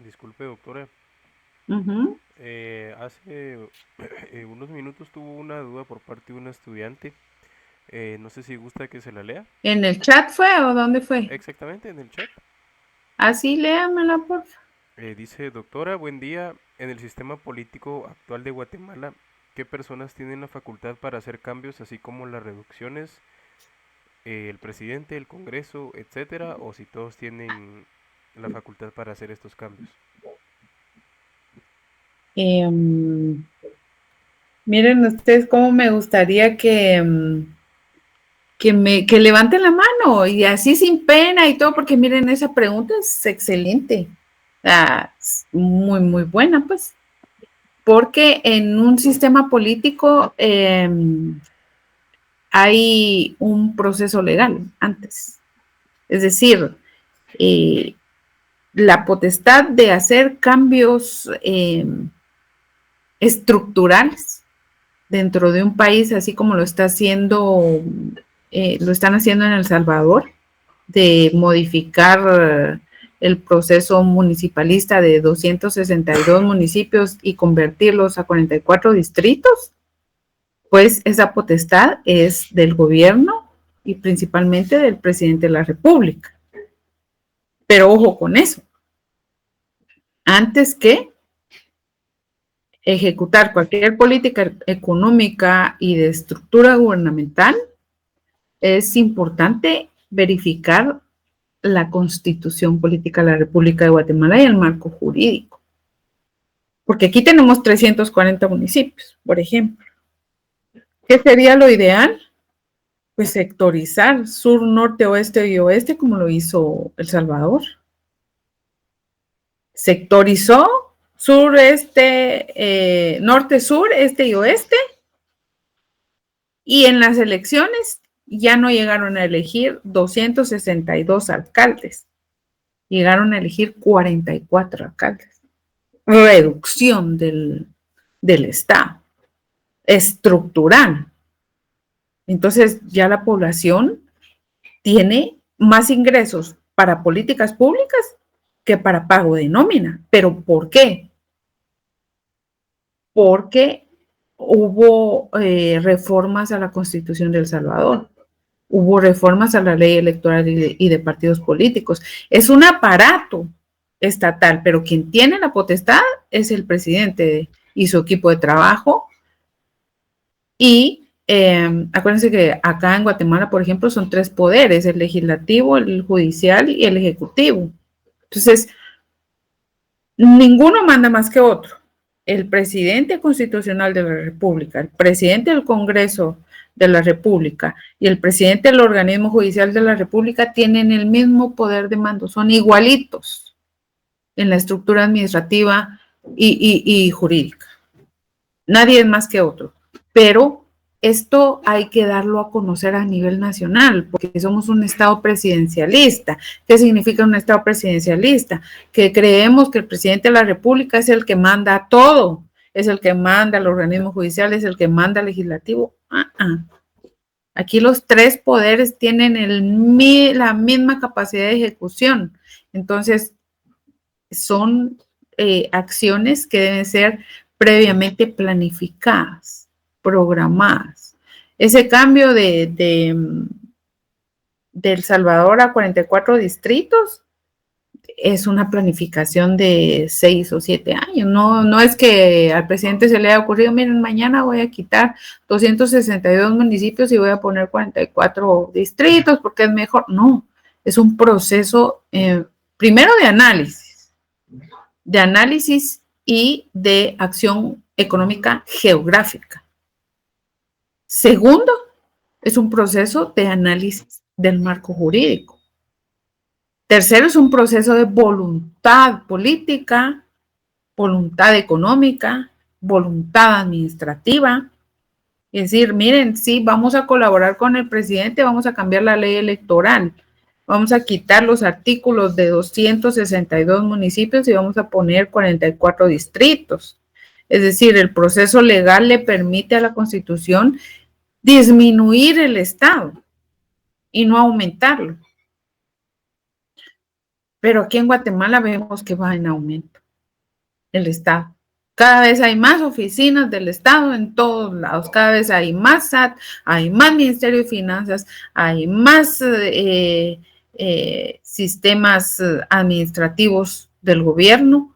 Disculpe, doctora.
Uh-huh.
Hace unos minutos tuvo una duda por parte de un estudiante. No sé si gusta que se la lea.
¿En el chat fue o dónde fue?
Exactamente, en el chat.
Así, léamela, por favor.
Dice, doctora, buen día. En el sistema político actual de Guatemala, ¿qué personas tienen la facultad para hacer cambios, así como las reducciones, el presidente, el Congreso, etcétera, o si todos tienen la facultad para hacer estos cambios?
Miren ustedes cómo me gustaría que levanten la mano y así sin pena y todo, porque miren, esa pregunta es excelente. Es muy, muy buena, pues. Porque en un sistema político hay un proceso legal antes. Es decir, la potestad de hacer cambios estructurales dentro de un país, así como lo están haciendo en El Salvador, de modificar el proceso municipalista de 262 municipios y convertirlos a 44 distritos, pues esa potestad es del gobierno y principalmente del presidente de la República. Pero ojo con eso. Antes que ejecutar cualquier política económica y de estructura gubernamental, es importante verificar la Constitución Política de la República de Guatemala y el marco jurídico. Porque aquí tenemos 340 municipios, por ejemplo. ¿Qué sería lo ideal? Pues sectorizar sur, norte, oeste y oeste, como lo hizo El Salvador. Sectorizó sur, norte, sur, este y oeste. Y en las elecciones ya no llegaron a elegir 262 alcaldes. Llegaron a elegir 44 alcaldes. Reducción del Estado. Estructural. Entonces ya la población tiene más ingresos para políticas públicas que para pago de nómina. ¿Pero por qué? Porque hubo reformas a la Constitución de El Salvador, hubo reformas a la ley electoral y de partidos políticos. Es un aparato estatal, pero quien tiene la potestad es el presidente y su equipo de trabajo. Y acuérdense que acá en Guatemala, por ejemplo, son 3 poderes: el legislativo, el judicial y el ejecutivo. Entonces, ninguno manda más que otro. El presidente constitucional de la República, el presidente del Congreso de la República y el presidente del organismo judicial de la República tienen el mismo poder de mando, son igualitos en la estructura administrativa y jurídica. Nadie es más que otro, pero esto hay que darlo a conocer a nivel nacional, porque somos un Estado presidencialista. ¿Qué significa un Estado presidencialista? Que creemos que el presidente de la República es el que manda todo, es el que manda al organismo judicial, es el que manda al legislativo. Aquí los 3 poderes tienen la misma capacidad de ejecución. Entonces, son acciones que deben ser previamente planificadas, programadas. Ese cambio de El Salvador a 44 distritos es una planificación de 6 o 7 años. No es que al presidente se le haya ocurrido, miren, mañana voy a quitar 262 municipios y voy a poner 44 distritos porque es mejor. No, es un proceso primero de análisis y de acción económica geográfica. Segundo, es un proceso de análisis del marco jurídico. Tercero, es un proceso de voluntad política, voluntad económica, voluntad administrativa. Es decir, miren, sí, vamos a colaborar con el presidente, vamos a cambiar la ley electoral, vamos a quitar los artículos de 262 municipios y vamos a poner 44 distritos. Es decir, el proceso legal le permite a la Constitución disminuir el Estado y no aumentarlo. Pero aquí en Guatemala vemos que va en aumento el Estado. Cada vez hay más oficinas del Estado en todos lados, cada vez hay más SAT, hay más Ministerio de Finanzas, hay más sistemas administrativos del gobierno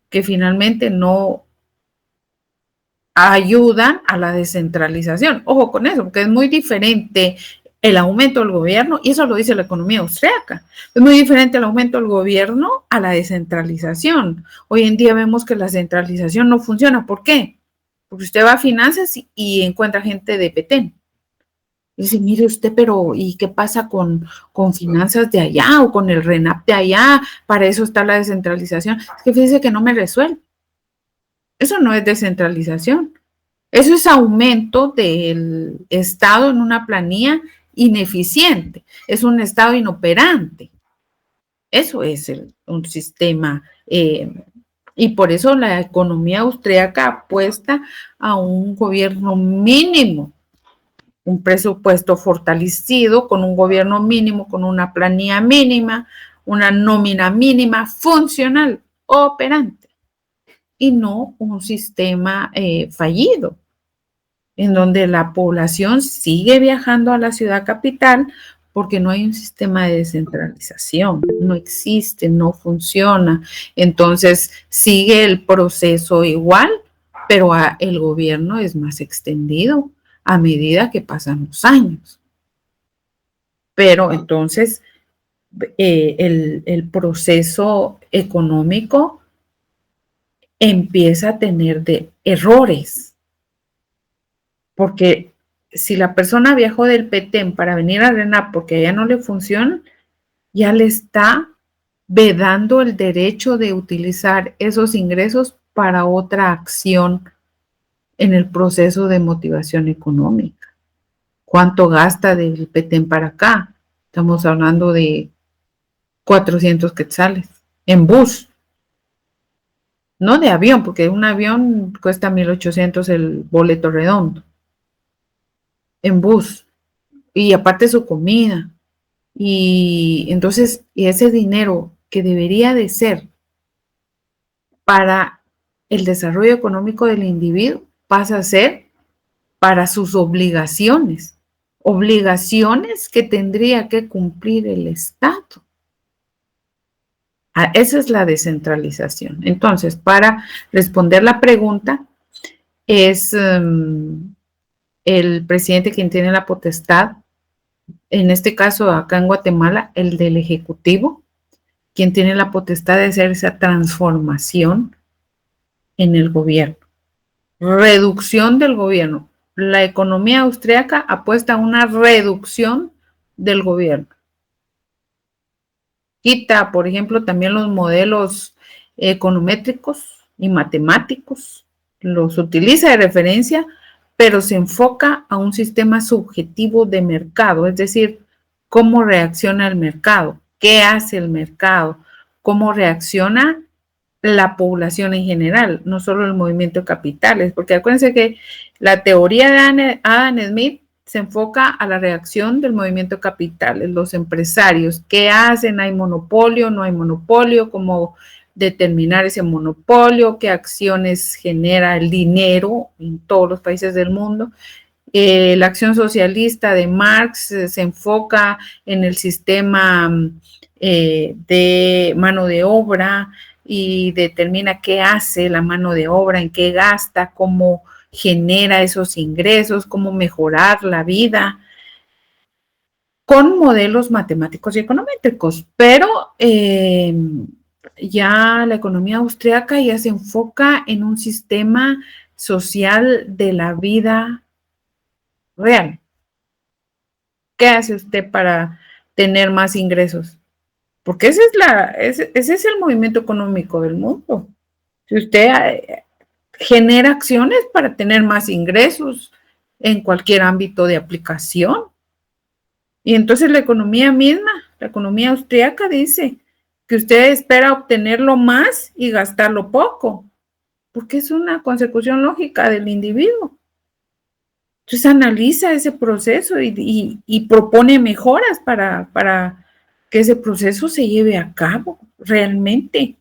que finalmente no ayudan a la descentralización. Ojo con eso, porque es muy diferente el aumento del gobierno, y eso lo dice la economía austríaca, es muy diferente el aumento del gobierno a la descentralización. Hoy en día vemos que la centralización no funciona. ¿Por qué? Porque usted va a finanzas y encuentra gente de Petén. Y dice, mire usted, pero ¿y qué pasa con finanzas de allá o con el RENAP de allá? Para eso está la descentralización. Es que fíjese que no me resuelve. Eso no es descentralización. Eso es aumento del Estado en una planilla ineficiente. Es un Estado inoperante. Eso es un sistema Y por eso la economía austríaca apuesta a un gobierno mínimo, un presupuesto fortalecido, con un gobierno mínimo, con una planilla mínima, una nómina mínima, funcional, operante, y no un sistema fallido, en donde la población sigue viajando a la ciudad capital porque no hay un sistema de descentralización, no existe, no funciona. Entonces sigue el proceso igual, pero el gobierno es más extendido a medida que pasan los años. Pero entonces el proceso económico empieza a tener errores, porque si la persona viajó del Petén para venir a RENAP porque allá no le funciona, ya le está vedando el derecho de utilizar esos ingresos para otra acción en el proceso de motivación económica. ¿Cuánto gasta del Petén para acá? Estamos hablando de 400 quetzales en bus, no de avión, porque un avión cuesta 1,800 el boleto redondo, en bus, y aparte su comida. Y entonces ese dinero que debería de ser para el desarrollo económico del individuo pasa a ser para sus obligaciones, obligaciones que tendría que cumplir el Estado. Esa es la descentralización. Entonces, para responder la pregunta, es el presidente quien tiene la potestad, en este caso acá en Guatemala, el del Ejecutivo, quien tiene la potestad de hacer esa transformación en el gobierno. Reducción del gobierno. La economía austríaca apuesta a una reducción del gobierno. Quita, por ejemplo, también los modelos econométricos y matemáticos, los utiliza de referencia, pero se enfoca a un sistema subjetivo de mercado, es decir, cómo reacciona el mercado, qué hace el mercado, cómo reacciona la población en general, no solo el movimiento de capitales, porque acuérdense que la teoría de Adam Smith se enfoca a la reacción del movimiento de capitales, los empresarios, qué hacen, hay monopolio, no hay monopolio, cómo determinar ese monopolio, qué acciones genera el dinero en todos los países del mundo. La acción socialista de Marx se enfoca en el sistema de mano de obra y determina qué hace la mano de obra, en qué gasta, cómo genera esos ingresos, cómo mejorar la vida, con modelos matemáticos y econométricos. Pero ya la economía austríaca ya se enfoca en un sistema social de la vida real. ¿Qué hace usted para tener más ingresos? Porque ese es el movimiento económico del mundo. Si usted genera acciones para tener más ingresos en cualquier ámbito de aplicación. Y entonces la economía misma, la economía austríaca dice que usted espera obtenerlo más y gastarlo poco, porque es una consecución lógica del individuo. Entonces analiza ese proceso y propone mejoras para que ese proceso se lleve a cabo realmente.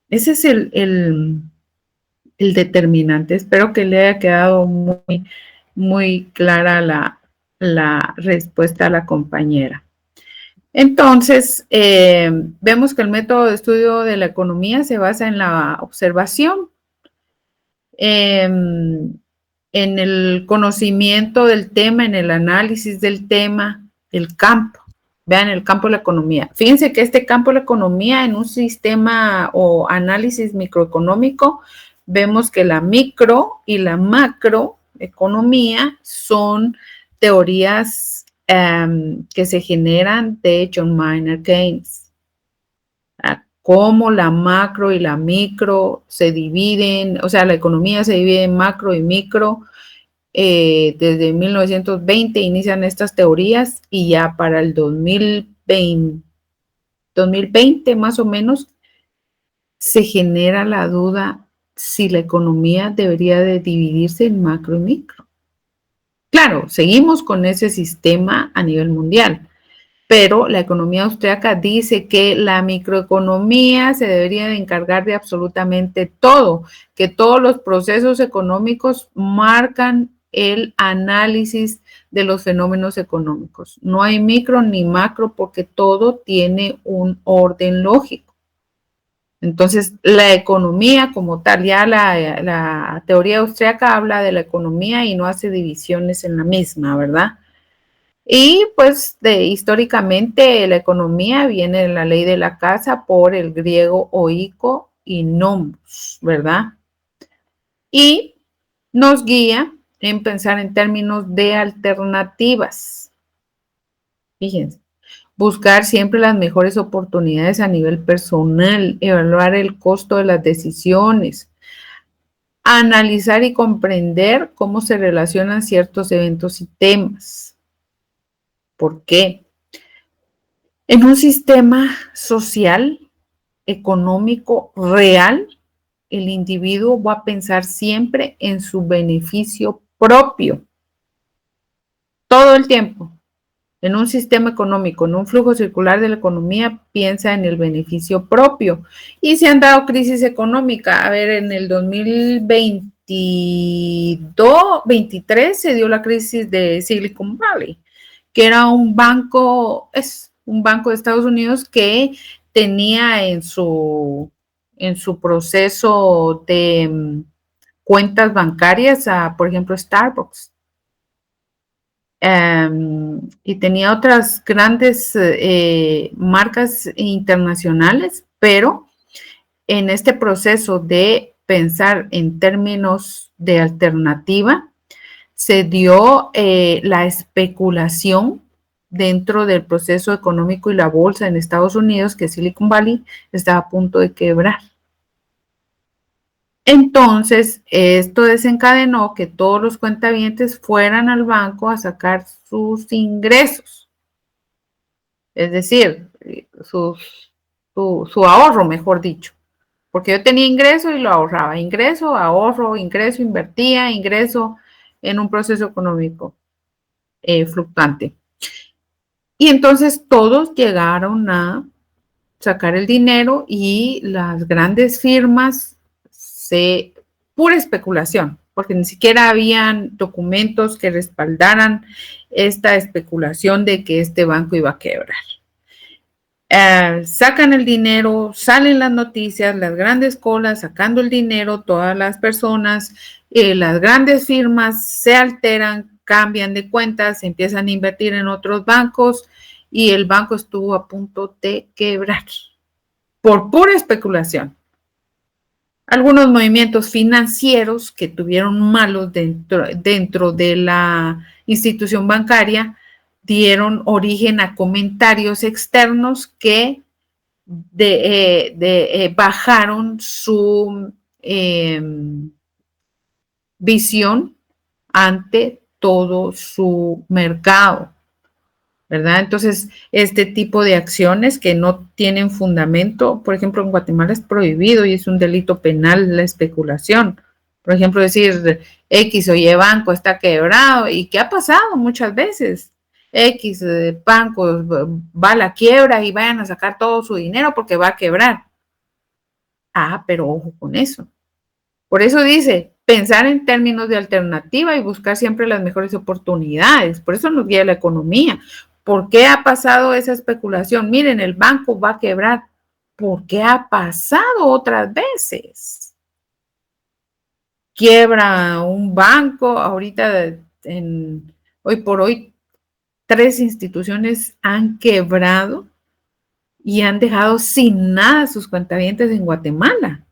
Ese es el determinante. Espero que le haya quedado muy, muy clara la respuesta a la compañera. Entonces, vemos que el método de estudio de la economía se basa en la observación, en el conocimiento del tema, en el análisis del tema, el campo. Vean el campo de la economía. Fíjense que este campo de la economía en un sistema o análisis microeconómico, vemos que la micro y la macroeconomía son teorías que se generan de John Maynard Keynes. Cómo la macro y la micro se dividen, o sea, la economía se divide en macro y micro. Desde 1920 inician estas teorías y ya para el 2020 más o menos se genera la duda si la economía debería de dividirse en macro y micro. Claro, seguimos con ese sistema a nivel mundial, pero la economía austriaca dice que la microeconomía se debería de encargar de absolutamente todo, que todos los procesos económicos marcan el análisis de los fenómenos económicos. No hay micro ni macro porque todo tiene un orden lógico. Entonces, la economía como tal, ya la teoría austriaca habla de la economía y no hace divisiones en la misma, ¿verdad? Y pues históricamente la economía viene de la ley de la casa por el griego oiko y nomos, ¿verdad? Y nos guía en pensar en términos de alternativas. Fíjense, buscar siempre las mejores oportunidades a nivel personal, evaluar el costo de las decisiones, analizar y comprender cómo se relacionan ciertos eventos y temas. ¿Por qué? En un sistema social, económico, real, el individuo va a pensar siempre en su beneficio propio, todo el tiempo. En un sistema económico, en un flujo circular de la economía, piensa en el beneficio propio. Y se han dado crisis económica. A ver, en el 2022-23 se dio la crisis de Silicon Valley, que era un banco, es un banco de Estados Unidos que tenía en su proceso de cuentas bancarias a, por ejemplo, Starbucks. Y tenía otras grandes marcas internacionales, pero en este proceso de pensar en términos de alternativa, se dio la especulación dentro del proceso económico y la bolsa en Estados Unidos, que Silicon Valley estaba a punto de quebrar. Entonces, esto desencadenó que todos los cuentavientes fueran al banco a sacar sus ingresos, es decir, su ahorro, mejor dicho, porque yo tenía ingreso y lo ahorraba, ingreso, ahorro, ingreso, invertía, ingreso en un proceso económico fluctuante. Y entonces todos llegaron a sacar el dinero y las grandes firmas pura especulación, porque ni siquiera habían documentos que respaldaran esta especulación de que este banco iba a quebrar. Sacan el dinero, salen las noticias, las grandes colas sacando el dinero, todas las personas, las grandes firmas se alteran, cambian de cuentas, empiezan a invertir en otros bancos y el banco estuvo a punto de quebrar por pura especulación. Algunos movimientos financieros que tuvieron malos dentro de la institución bancaria dieron origen a comentarios externos que bajaron su visión ante todo su mercado, ¿verdad? Entonces, este tipo de acciones que no tienen fundamento, por ejemplo, en Guatemala es prohibido y es un delito penal la especulación. Por ejemplo, decir X o Y banco está quebrado, y ¿qué ha pasado muchas veces? X banco va a la quiebra y vayan a sacar todo su dinero porque va a quebrar. Ah, pero ojo con eso. Por eso dice, pensar en términos de alternativa y buscar siempre las mejores oportunidades. Por eso nos guía la economía. ¿Por qué ha pasado esa especulación? Miren, el banco va a quebrar. ¿Por qué ha pasado otras veces? Quiebra un banco, ahorita hoy por hoy 3 instituciones han quebrado y han dejado sin nada sus cuentavientes en Guatemala.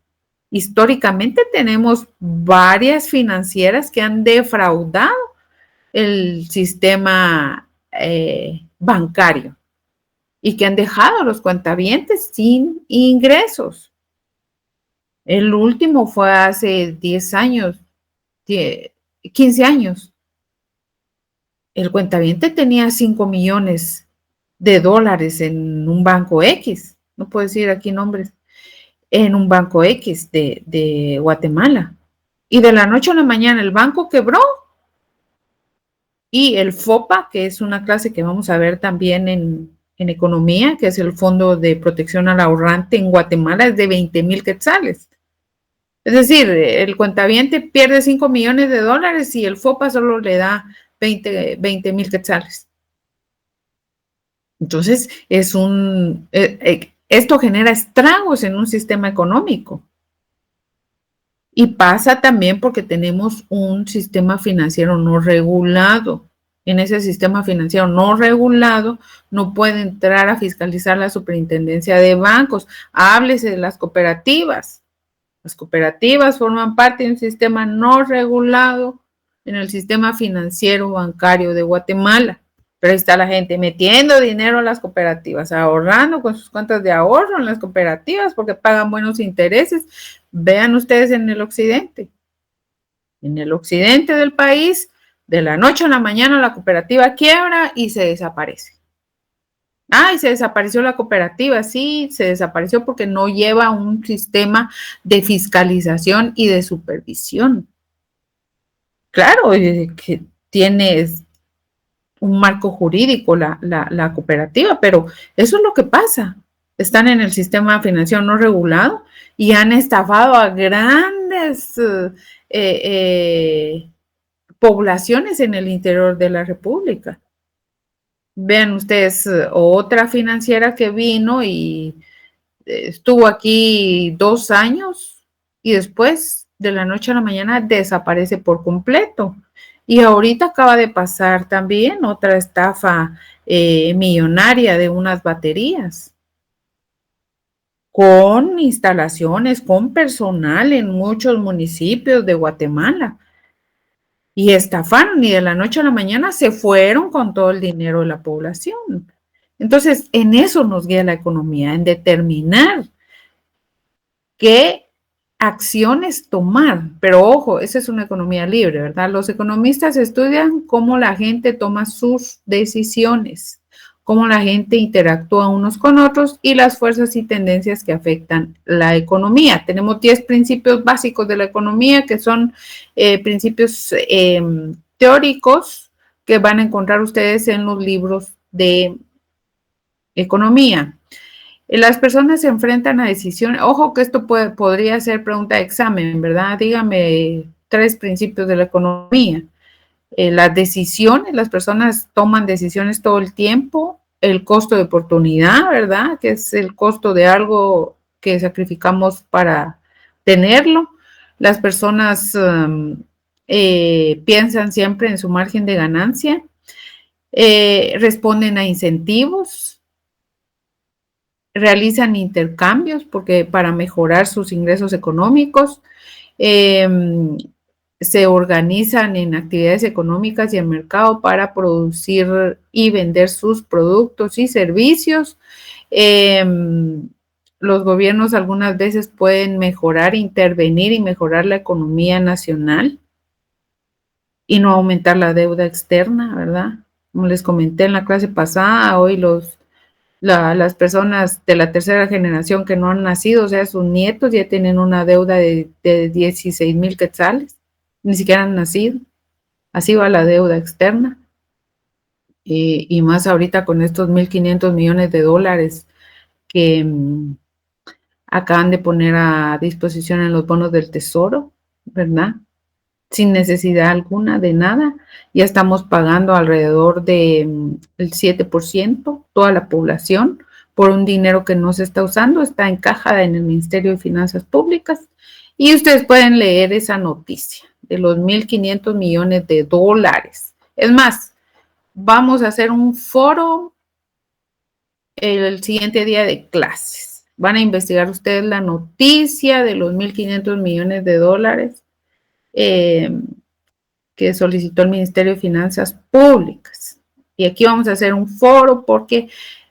Históricamente tenemos varias financieras que han defraudado el sistema bancario y que han dejado a los cuentavientes sin ingresos. El último fue hace 10 años, 15 años. El cuentaviente tenía $5 millones en un banco X. No puedo decir aquí nombres. en un banco X de Guatemala. Y de la noche a la mañana el banco quebró. Y el FOPA, que es una clase que vamos a ver también en economía, que es el Fondo de Protección al Ahorrante en Guatemala, es de 20,000 quetzales. Es decir, el cuentaviente pierde 5 millones de dólares y el FOPA solo le da 20,000 quetzales. Entonces, esto genera estragos en un sistema económico. Y pasa también porque tenemos un sistema financiero no regulado. En ese sistema financiero no regulado no puede entrar a fiscalizar la superintendencia de bancos. Háblese de las cooperativas. Las cooperativas forman parte de un sistema no regulado en el sistema financiero bancario de Guatemala. Pero ahí está la gente metiendo dinero a las cooperativas, ahorrando con sus cuentas de ahorro en las cooperativas porque pagan buenos intereses. Vean ustedes en el occidente. En el occidente del país, de la noche a la mañana la cooperativa quiebra y se desaparece. Y se desapareció la cooperativa. Sí, se desapareció porque no lleva un sistema de fiscalización y de supervisión. Claro, que tienes un marco jurídico la cooperativa, pero eso es lo que pasa. Están en el sistema financiero no regulado y han estafado a grandes poblaciones en el interior de la República. Vean ustedes otra financiera que vino y estuvo aquí 2 años y después de la noche a la mañana desaparece por completo. Y ahorita acaba de pasar también otra estafa millonaria de unas baterías con instalaciones, con personal en muchos municipios de Guatemala. Y estafaron y de la noche a la mañana se fueron con todo el dinero de la población. Entonces, en eso nos guía la economía, en determinar qué acciones tomar. Pero ojo, esa es una economía libre, ¿verdad? Los economistas estudian cómo la gente toma sus decisiones, cómo la gente interactúa unos con otros y las fuerzas y tendencias que afectan la economía. Tenemos 10 principios básicos de la economía que son principios teóricos que van a encontrar ustedes en los libros de economía. Las personas se enfrentan a decisiones. Ojo que esto podría ser pregunta de examen, ¿verdad? Dígame 3 principios de la economía. Las decisiones, las personas toman decisiones todo el tiempo. El costo de oportunidad, ¿verdad? Que es el costo de algo que sacrificamos para tenerlo. Las personas piensan siempre en su margen de ganancia. Responden a incentivos. Realizan intercambios porque para mejorar sus ingresos económicos, se organizan en actividades económicas y el mercado para producir y vender sus productos y servicios. Los gobiernos algunas veces pueden mejorar, intervenir y mejorar la economía nacional y no aumentar la deuda externa, ¿verdad? Como les comenté en la clase pasada, hoy las personas de la tercera generación que no han nacido, o sea, sus nietos ya tienen una deuda de 16,000 quetzales, ni siquiera han nacido. Así va la deuda externa. Y más ahorita con estos 1,500 millones de dólares que acaban de poner a disposición en los bonos del tesoro, ¿verdad? Sin necesidad alguna de nada. Ya estamos pagando alrededor del 7%, toda la población, por un dinero que no se está usando, está encajada en el Ministerio de Finanzas Públicas. Y ustedes pueden leer esa noticia de los 1,500 millones de dólares. Es más, vamos a hacer un foro el siguiente día de clases. Van a investigar ustedes la noticia de los 1,500 millones de dólares que solicitó el Ministerio de Finanzas Públicas. Y aquí vamos a hacer un foro porque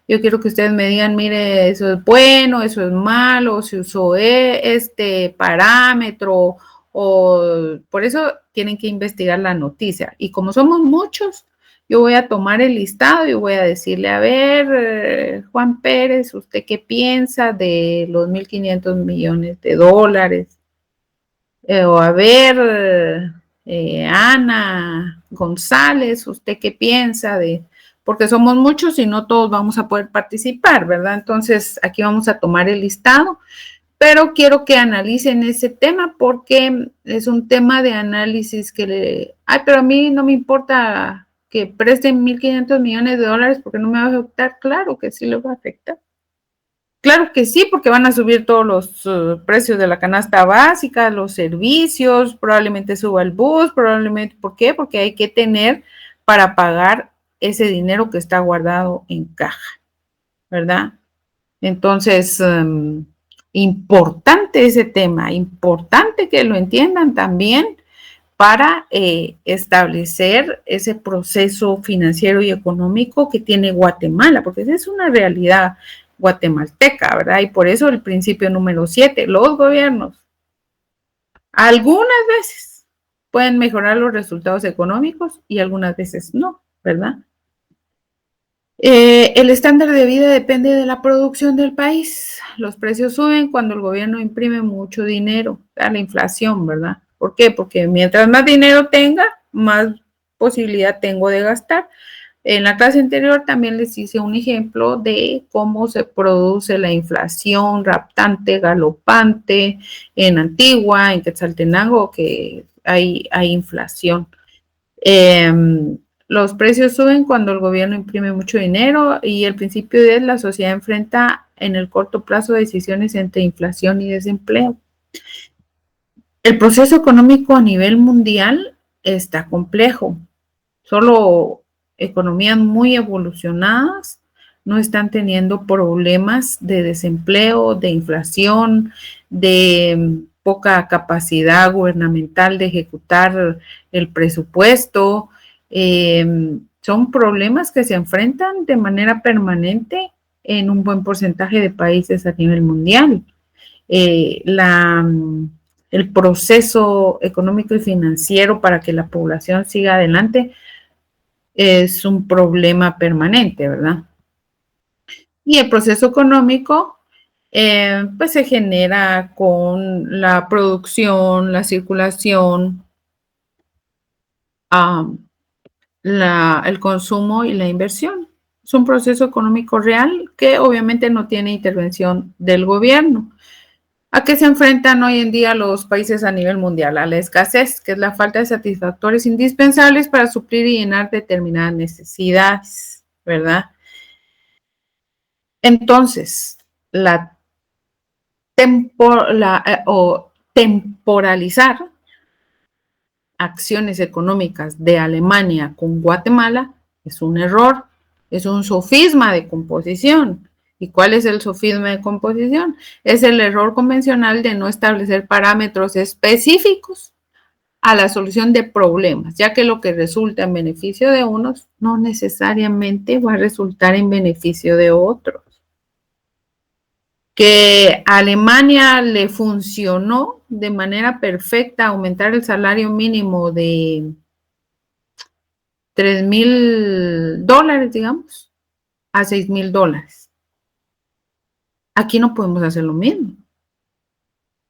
yo quiero que ustedes me digan, mire, eso es bueno, eso es malo, se usó este parámetro, o por eso tienen que investigar la noticia. Y como somos muchos, yo voy a tomar el listado y voy a decirle, a ver, Juan Pérez, ¿usted qué piensa de los 1.500 millones de dólares? O a ver, Ana González, ¿usted qué piensa de...? Porque somos muchos y no todos vamos a poder participar, ¿verdad? Entonces, aquí vamos a tomar el listado, pero quiero que analicen ese tema porque es un tema de análisis que Ay, pero a mí no me importa que presten 1.500 millones de dólares porque no me va a afectar. Claro que sí le va a afectar. Claro que sí, porque van a subir todos los precios de la canasta básica, los servicios, probablemente suba el bus, probablemente, ¿por qué? Porque hay que tener para pagar ese dinero que está guardado en caja, ¿verdad? Entonces, importante ese tema, importante que lo entiendan también para establecer ese proceso financiero y económico que tiene Guatemala, porque esa es una realidad guatemalteca, ¿verdad? Y por eso el principio número 7, los gobiernos algunas veces pueden mejorar los resultados económicos y algunas veces no, ¿verdad? El estándar de vida depende de la producción del país. Los precios suben cuando el gobierno imprime mucho dinero, la inflación, ¿verdad? ¿Por qué? Porque mientras más dinero tenga, más posibilidad tengo de gastar. En la clase anterior también les hice un ejemplo de cómo se produce la inflación raptante, galopante en Antigua, en Quetzaltenango, que hay inflación. Los precios suben cuando el gobierno imprime mucho dinero y el principio es la sociedad enfrenta en el corto plazo decisiones entre inflación y desempleo. El proceso económico a nivel mundial está complejo. Solo economías muy evolucionadas no están teniendo problemas de desempleo, de inflación, de poca capacidad gubernamental de ejecutar el presupuesto. Son problemas que se enfrentan de manera permanente en un buen porcentaje de países a nivel mundial. El proceso económico y financiero para que la población siga adelante es un problema permanente, ¿verdad? Y el proceso económico pues se genera con la producción, la circulación, el consumo y la inversión. Es un proceso económico real que obviamente no tiene intervención del gobierno. ¿A qué se enfrentan hoy en día los países a nivel mundial? A la escasez, que es la falta de satisfactores indispensables para suplir y llenar determinadas necesidades, ¿verdad? Entonces, temporalizar acciones económicas de Alemania con Guatemala es un error, es un sofisma de composición. ¿Y cuál es el sofisma de composición? Es el error convencional de no establecer parámetros específicos a la solución de problemas, ya que lo que resulta en beneficio de unos no necesariamente va a resultar en beneficio de otros. Que a Alemania le funcionó de manera perfecta aumentar el salario mínimo de $3,000, digamos, a $6,000. Aquí no podemos hacer lo mismo.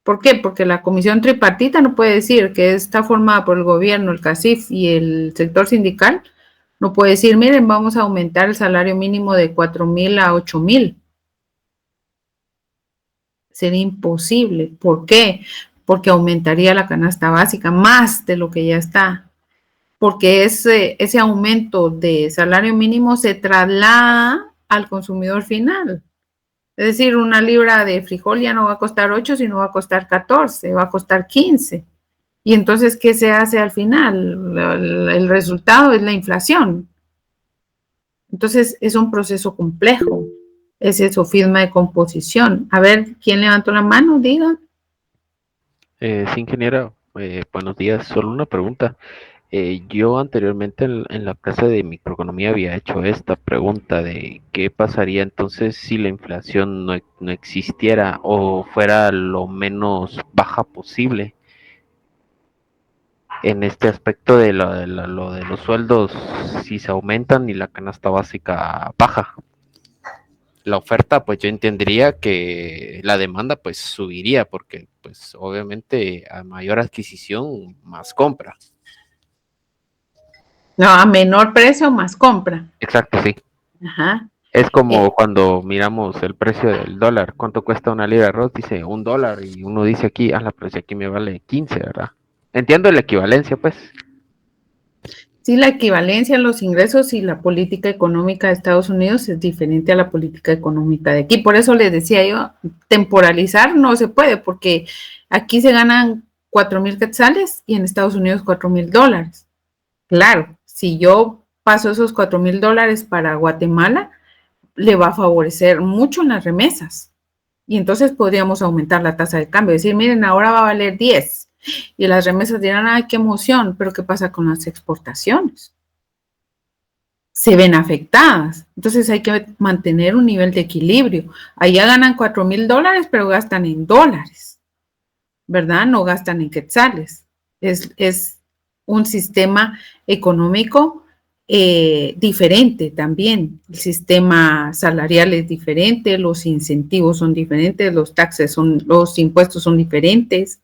¿Por qué? Porque la comisión tripartita no puede decir que está formada por el gobierno, el CACIF y el sector sindical. No puede decir, miren, vamos a aumentar el salario mínimo de 4,000 a 8,000. Sería imposible. ¿Por qué? Porque aumentaría la canasta básica más de lo que ya está. Porque ese aumento de salario mínimo se traslada al consumidor final. Es decir, una libra de frijol ya no va a costar 8, sino va a costar 14, va a costar 15. Y entonces, ¿qué se hace al final? El resultado es la inflación. Entonces, es un proceso complejo, ese sofisma de composición. A ver, ¿quién levantó la mano? Diga.
Sí, ingeniera, buenos días. Solo una pregunta. Yo anteriormente en la clase de microeconomía había hecho esta pregunta de qué pasaría entonces si la inflación no existiera o fuera lo menos baja posible. en este aspecto de lo de los sueldos, si se aumentan y la canasta básica baja. La oferta, pues yo entendería que la demanda pues subiría porque pues obviamente a mayor adquisición, más compra.
No, a menor precio, más compra.
Exacto, sí.
Ajá.
Es como cuando miramos el precio del dólar, cuánto cuesta una libra de arroz, dice $1 y uno dice aquí, la pero si aquí me vale 15, ¿verdad? Entiendo la equivalencia, pues.
Sí, la equivalencia en los ingresos y la política económica de Estados Unidos es diferente a la política económica de aquí. Por eso les decía yo, temporalizar no se puede, porque aquí se ganan 4,000 quetzales y en Estados Unidos $4,000. Claro, si yo paso esos $4,000 para Guatemala, le va a favorecer mucho en las remesas. Y entonces podríamos aumentar la tasa de cambio, decir, miren, ahora va a valer 10. Y las remesas dirán, ay, qué emoción, pero ¿qué pasa con las exportaciones? Se ven afectadas. Entonces hay que mantener un nivel de equilibrio. Allá ganan $4,000, pero gastan en dólares, ¿verdad? No gastan en quetzales. Es un sistema económico diferente también. El sistema salarial es diferente, los incentivos son diferentes, los impuestos son diferentes.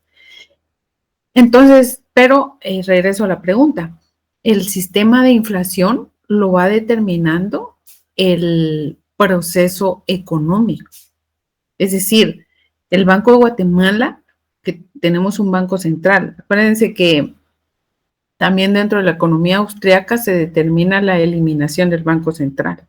Entonces, pero regreso a la pregunta. El sistema de inflación lo va determinando el proceso económico. Es decir, el Banco de Guatemala, que tenemos un banco central. Acuérdense que también dentro de la economía austriaca se determina la eliminación del Banco Central.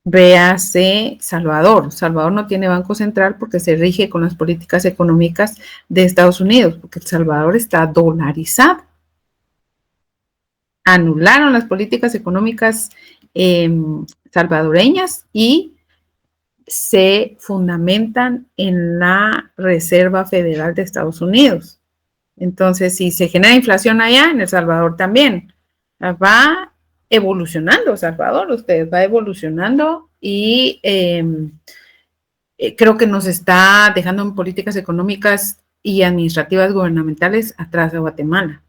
Véase Salvador. Salvador no tiene banco central porque se rige con las políticas económicas de Estados Unidos, porque El Salvador está dolarizado. Anularon las políticas económicas salvadoreñas y se fundamentan en la Reserva Federal de Estados Unidos. Entonces, si se genera inflación allá, en El Salvador también. Va evolucionando El Salvador, usted va evolucionando y creo que nos está dejando en políticas económicas y administrativas gubernamentales atrás de Guatemala.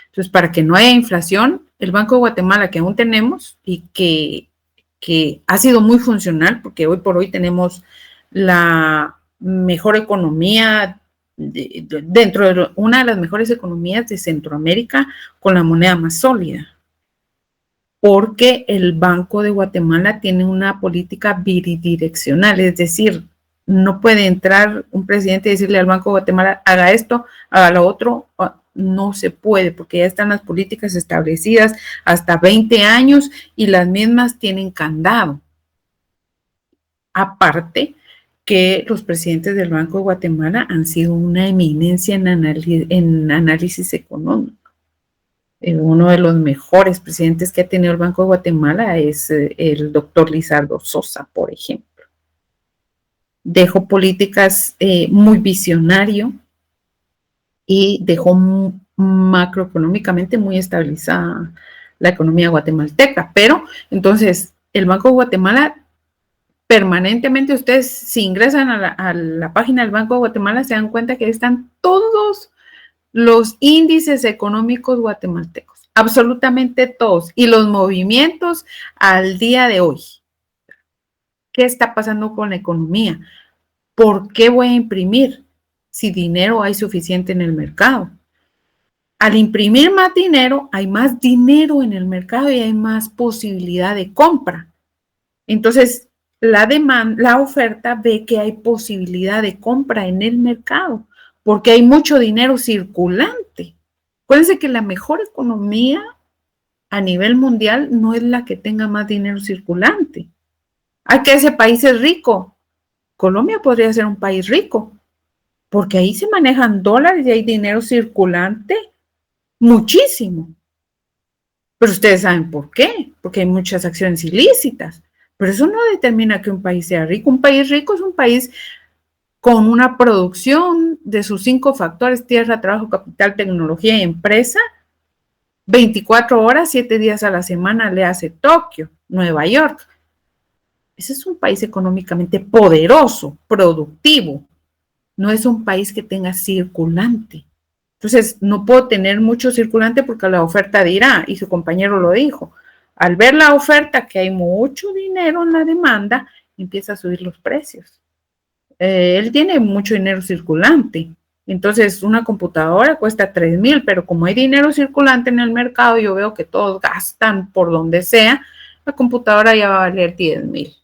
Entonces, para que no haya inflación, el Banco de Guatemala que aún tenemos y que ha sido muy funcional, porque hoy por hoy tenemos la mejor economía, dentro de una de las mejores economías de Centroamérica, con la moneda más sólida, porque el Banco de Guatemala tiene una política bidireccional, es decir, no puede entrar un presidente y decirle al Banco de Guatemala, haga esto, haga lo otro. No se puede, porque ya están las políticas establecidas hasta 20 años y las mismas tienen candado. Aparte que los presidentes del Banco de Guatemala han sido una eminencia en análisis económico. Uno de los mejores presidentes que ha tenido el Banco de Guatemala es el doctor Lizardo Sosa, por ejemplo. Dejó políticas muy visionario y dejó macroeconómicamente muy estabilizada la economía guatemalteca. Pero entonces el Banco de Guatemala permanentemente, ustedes si ingresan a la página del Banco de Guatemala se dan cuenta que están todos los índices económicos guatemaltecos, absolutamente todos, y los movimientos al día de hoy. ¿Qué está pasando con la economía? ¿Por qué voy a imprimir si dinero hay suficiente en el mercado? Al imprimir más dinero, hay más dinero en el mercado y hay más posibilidad de compra. Entonces, la oferta ve que hay posibilidad de compra en el mercado, porque hay mucho dinero circulante. Acuérdense que la mejor economía a nivel mundial no es la que tenga más dinero circulante. Hay que ese país es rico. Colombia podría ser un país rico, porque ahí se manejan dólares y hay dinero circulante muchísimo. Pero ustedes saben por qué, porque hay muchas acciones ilícitas. Pero eso no determina que un país sea rico. Un país rico es un país con una producción de sus 5 factores: tierra, trabajo, capital, tecnología y empresa, 24 horas, 7 días a la semana, le hace Tokio, Nueva York. Ese es un país económicamente poderoso, productivo. No es un país que tenga circulante. Entonces, no puedo tener mucho circulante porque la oferta dirá, y su compañero lo dijo, al ver la oferta que hay mucho dinero en la demanda, empieza a subir los precios. Él tiene mucho dinero circulante. Entonces, una computadora cuesta 3,000, pero como hay dinero circulante en el mercado, yo veo que todos gastan por donde sea, la computadora ya va a valer 10,000.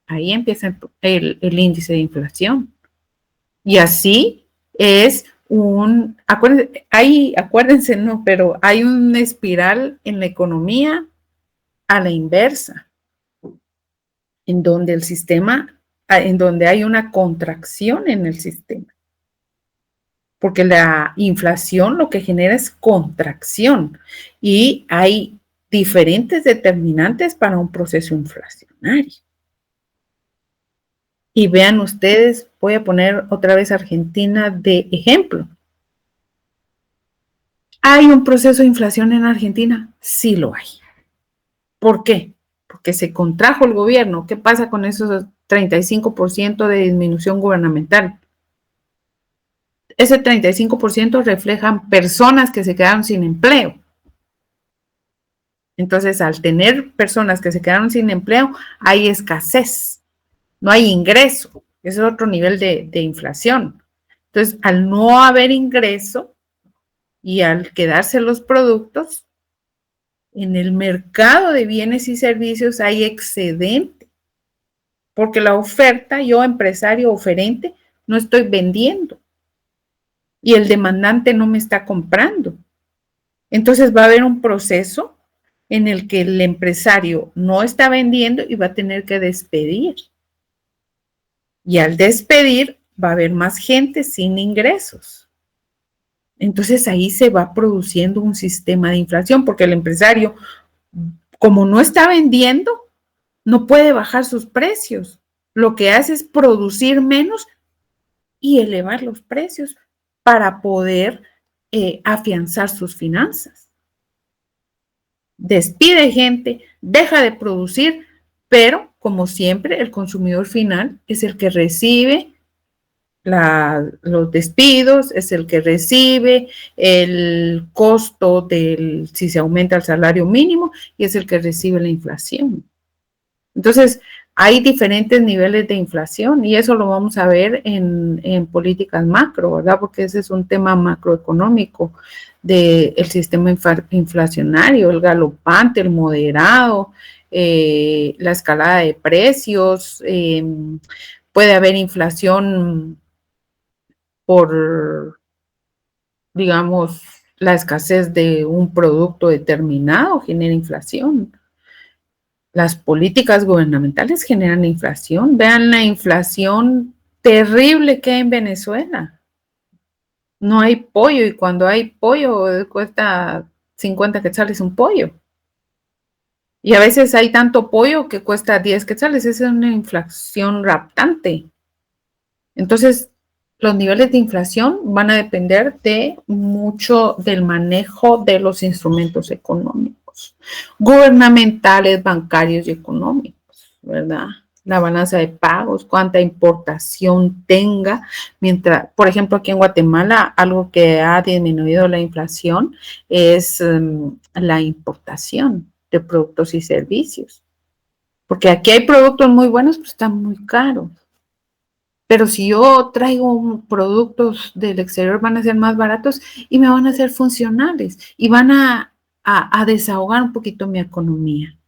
Ahí empieza el índice de inflación. Y así es acuérdense, no, pero hay una espiral en la economía a la inversa, en donde en donde hay una contracción en el sistema. Porque la inflación lo que genera es contracción y hay diferentes determinantes para un proceso inflacionario. Y vean ustedes, voy a poner otra vez Argentina de ejemplo. ¿Hay un proceso de inflación en Argentina? Sí lo hay. ¿Por qué? Porque se contrajo el gobierno. ¿Qué pasa con esos 35% de disminución gubernamental? Ese 35% reflejan personas que se quedaron sin empleo. Entonces, al tener personas que se quedaron sin empleo, hay escasez, no hay ingreso. Ese es otro nivel de inflación. Entonces, al no haber ingreso y al quedarse los productos, en el mercado de bienes y servicios hay excedente, porque la oferta, yo empresario oferente, no estoy vendiendo y el demandante no me está comprando. Entonces va a haber un proceso en el que el empresario no está vendiendo y va a tener que despedir. Y al despedir va a haber más gente sin ingresos. Entonces ahí se va produciendo un sistema de inflación porque el empresario, como no está vendiendo, no puede bajar sus precios. Lo que hace es producir menos y elevar los precios para poder afianzar sus finanzas. Despide gente, deja de producir, pero como siempre el consumidor final es el que recibe los despidos, es el que recibe el costo si se aumenta el salario mínimo y es el que recibe la inflación. Entonces, hay diferentes niveles de inflación y eso lo vamos a ver en políticas macro, ¿verdad? Porque ese es un tema macroeconómico del sistema inflacionario, el galopante, el moderado, la escalada de precios, puede haber inflación por, digamos, la escasez de un producto determinado, genera inflación. Las políticas gubernamentales generan inflación. Vean la inflación terrible que hay en Venezuela. No hay pollo y cuando hay pollo cuesta 50 quetzales un pollo. Y a veces hay tanto pollo que cuesta 10 quetzales. Esa es una inflación raptante. Entonces, los niveles de inflación van a depender de mucho del manejo de los instrumentos económicos, gubernamentales, bancarios y económicos, ¿verdad? La balanza de pagos, cuánta importación tenga, mientras, por ejemplo, aquí en Guatemala, algo que ha disminuido la inflación es la importación de productos y servicios, porque aquí hay productos muy buenos, pero están muy caros. Pero si yo traigo productos del exterior van a ser más baratos y me van a ser funcionales y van a desahogar un poquito mi economía.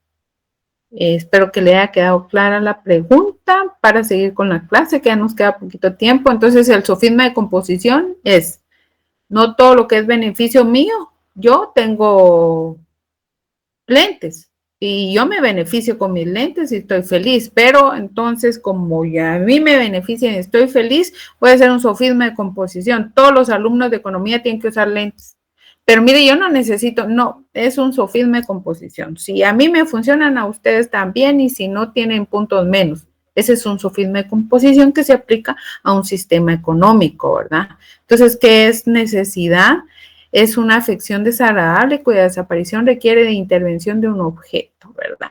Espero que le haya quedado clara la pregunta para seguir con la clase, que ya nos queda poquito tiempo. Entonces, el sofisma de composición es, no todo lo que es beneficio mío, yo tengo lentes y yo me beneficio con mis lentes y estoy feliz, pero entonces como ya a mí me benefician y estoy feliz, voy a hacer un sofisma de composición. Todos los alumnos de economía tienen que usar lentes. Pero mire, yo no necesito, no, es un sofisma de composición. Si a mí me funcionan, a ustedes también, y si no tienen puntos menos. Ese es un sofisma de composición que se aplica a un sistema económico, ¿verdad? Entonces, ¿qué es necesidad? Es una afección desagradable cuya desaparición requiere de intervención de un objeto, ¿verdad?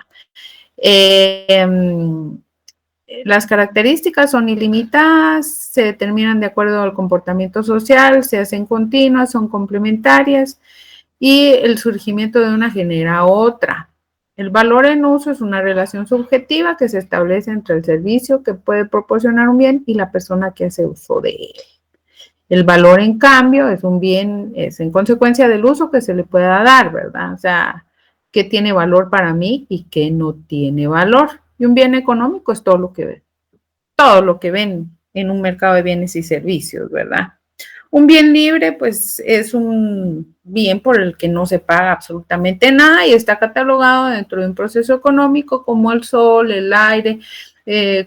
Las características son ilimitadas, se determinan de acuerdo al comportamiento social, se hacen continuas, son complementarias y el surgimiento de una genera otra. El valor en uso es una relación subjetiva que se establece entre el servicio que puede proporcionar un bien y la persona que hace uso de él. El valor, en cambio, es un bien, es en consecuencia del uso que se le pueda dar, ¿verdad? O sea, qué tiene valor para mí y qué no tiene valor. Y un bien económico es todo lo que ven en un mercado de bienes y servicios, ¿verdad? Un bien libre, pues, es un bien por el que no se paga absolutamente nada y está catalogado dentro de un proceso económico como el sol, el aire,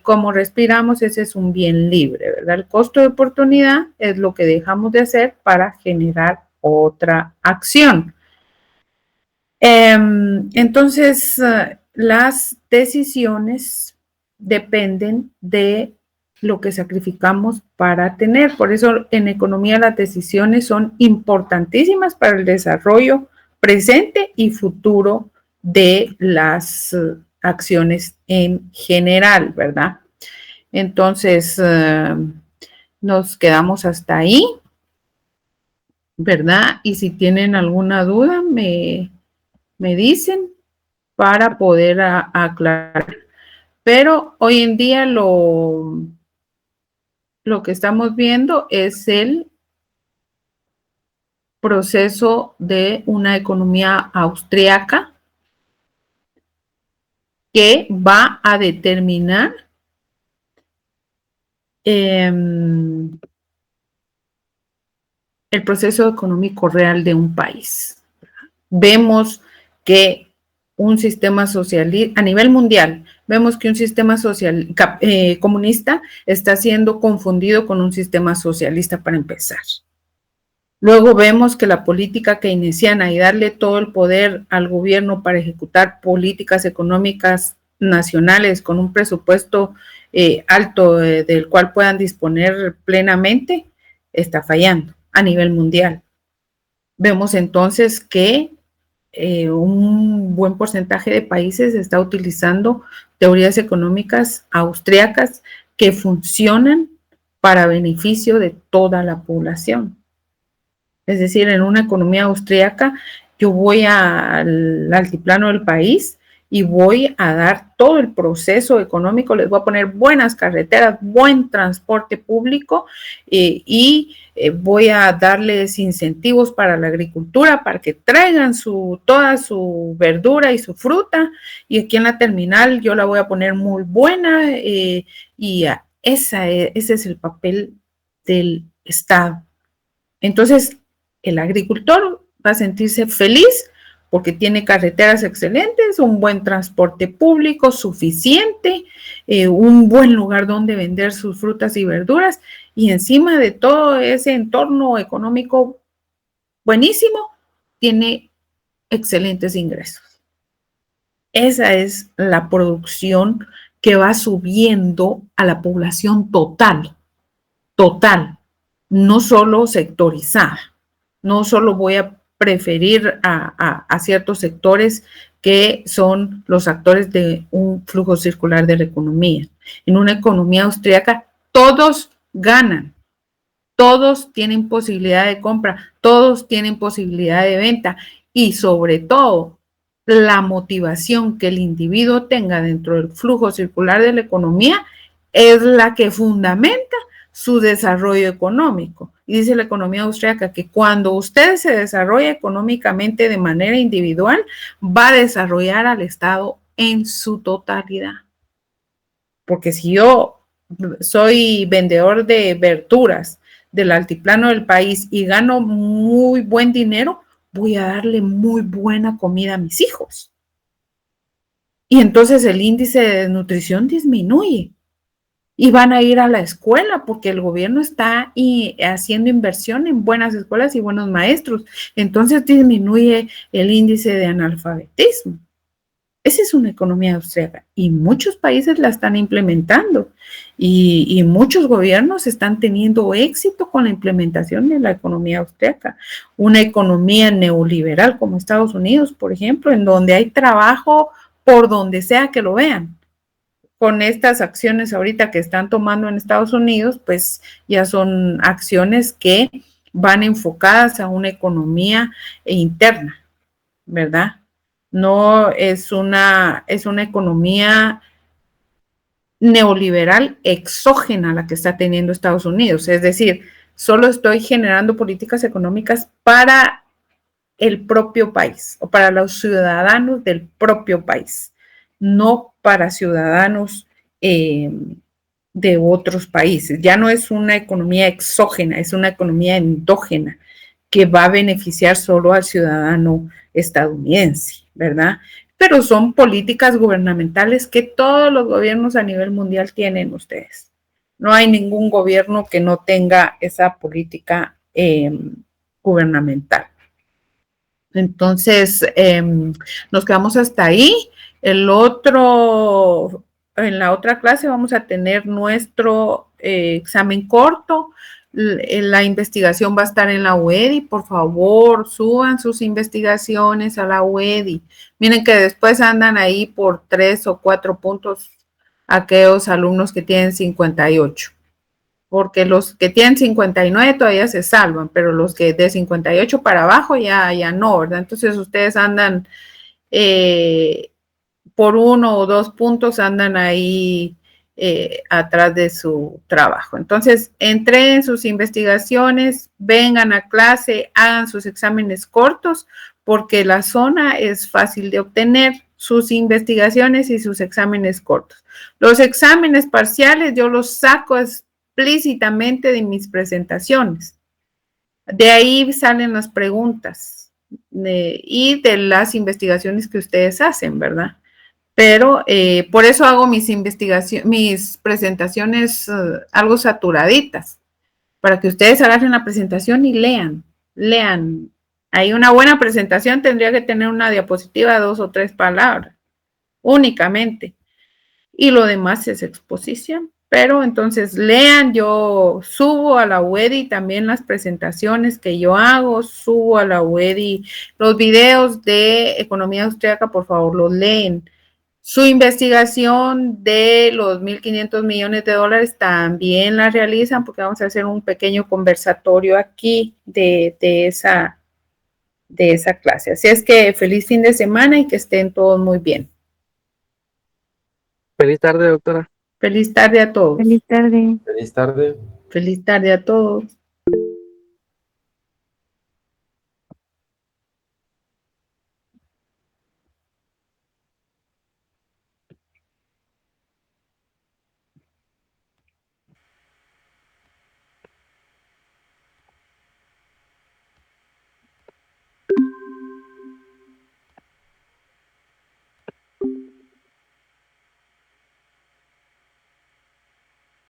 como respiramos. Ese es un bien libre, ¿verdad? El costo de oportunidad es lo que dejamos de hacer para generar otra acción. Entonces, las decisiones dependen de lo que sacrificamos para tener. Por eso en economía las decisiones son importantísimas para el desarrollo presente y futuro de las acciones en general, ¿verdad? Entonces, nos quedamos hasta ahí, ¿verdad? Y si tienen alguna duda, me dicen para poder aclarar. Pero hoy en día lo que estamos viendo es el proceso de una economía austriaca que va a determinar el proceso económico real de un país. Vemos que un sistema socialista, a nivel mundial, vemos que un sistema comunista está siendo confundido con un sistema socialista para empezar. Luego vemos que la política keynesiana y darle todo el poder al gobierno para ejecutar políticas económicas nacionales con un presupuesto alto del cual puedan disponer plenamente, está fallando a nivel mundial. Vemos entonces que un buen porcentaje de países está utilizando teorías económicas austriacas que funcionan para beneficio de toda la población. Es decir, en una economía austriaca, yo voy al altiplano del país y voy a dar todo el proceso económico, les voy a poner buenas carreteras, buen transporte público y voy a darles incentivos para la agricultura, para que traigan toda su verdura y su fruta, y aquí en la terminal yo la voy a poner muy buena y ese es el papel del Estado. Entonces, el agricultor va a sentirse feliz porque tiene carreteras excelentes, un buen transporte público suficiente, un buen lugar donde vender sus frutas y verduras, y encima de todo ese entorno económico buenísimo, tiene excelentes ingresos. Esa es la producción que va subiendo a la población total, no solo sectorizada. No solo voy a preferir a ciertos sectores que son los actores de un flujo circular de la economía. En una economía austríaca, todos ganan, todos tienen posibilidad de compra, todos tienen posibilidad de venta y sobre todo la motivación que el individuo tenga dentro del flujo circular de la economía es la que fundamenta su desarrollo económico. Y dice la economía austríaca que cuando usted se desarrolla económicamente de manera individual, va a desarrollar al Estado en su totalidad. Porque si yo soy vendedor de verduras del altiplano del país y gano muy buen dinero, voy a darle muy buena comida a mis hijos. Y entonces el índice de desnutrición disminuye. Y van a ir a la escuela porque el gobierno está haciendo inversión en buenas escuelas y buenos maestros. Entonces disminuye el índice de analfabetismo. Esa es una economía austríaca y muchos países la están implementando y muchos gobiernos están teniendo éxito con la implementación de la economía austríaca. Una economía neoliberal como Estados Unidos, por ejemplo, en donde hay trabajo por donde sea que lo vean. con estas acciones ahorita que están tomando en Estados Unidos, pues ya son acciones que van enfocadas a una economía interna, ¿verdad? No es una economía neoliberal exógena la que está teniendo Estados Unidos. Es decir, solo estoy generando políticas económicas para el propio país o para los ciudadanos del propio país, no para ciudadanos de otros países. Ya no es una economía exógena, es una economía endógena que va a beneficiar solo al ciudadano estadounidense, ¿verdad? Pero son políticas gubernamentales que todos los gobiernos a nivel mundial tienen ustedes. No hay ningún gobierno que no tenga esa política gubernamental. Entonces, nos quedamos hasta ahí. En la otra clase vamos a tener nuestro examen corto. La investigación va a estar en la UEDI. Por favor, suban sus investigaciones a la UEDI. Miren que después andan ahí por 3 o 4 puntos aquellos alumnos que tienen 58. Porque los que tienen 59 todavía se salvan, pero los que de 58 para abajo ya no, ¿verdad? Entonces ustedes andan por 1 o 2 puntos, andan ahí atrás de su trabajo. Entonces, entren sus investigaciones, vengan a clase, hagan sus exámenes cortos, porque la zona es fácil de obtener, sus investigaciones y sus exámenes cortos. Los exámenes parciales yo los saco explícitamente de mis presentaciones. De ahí salen las preguntas y de las investigaciones que ustedes hacen, ¿verdad? Pero por eso hago mis presentaciones algo saturaditas, para que ustedes agarren la presentación y lean. Hay una buena presentación, tendría que tener una diapositiva de 2 o 3 palabras, únicamente. Y lo demás es exposición. Pero entonces lean, yo subo a la UEDI también las presentaciones que yo hago, subo a la UEDI los videos de economía austríaca, por favor los leen. Su investigación de los 1.500 millones de dólares también la realizan, porque vamos a hacer un pequeño conversatorio aquí de esa clase. Así es que feliz fin de semana y que estén todos muy bien.
Feliz tarde, doctora.
Feliz tarde a todos.
Feliz tarde.
Feliz tarde.
Feliz tarde a todos.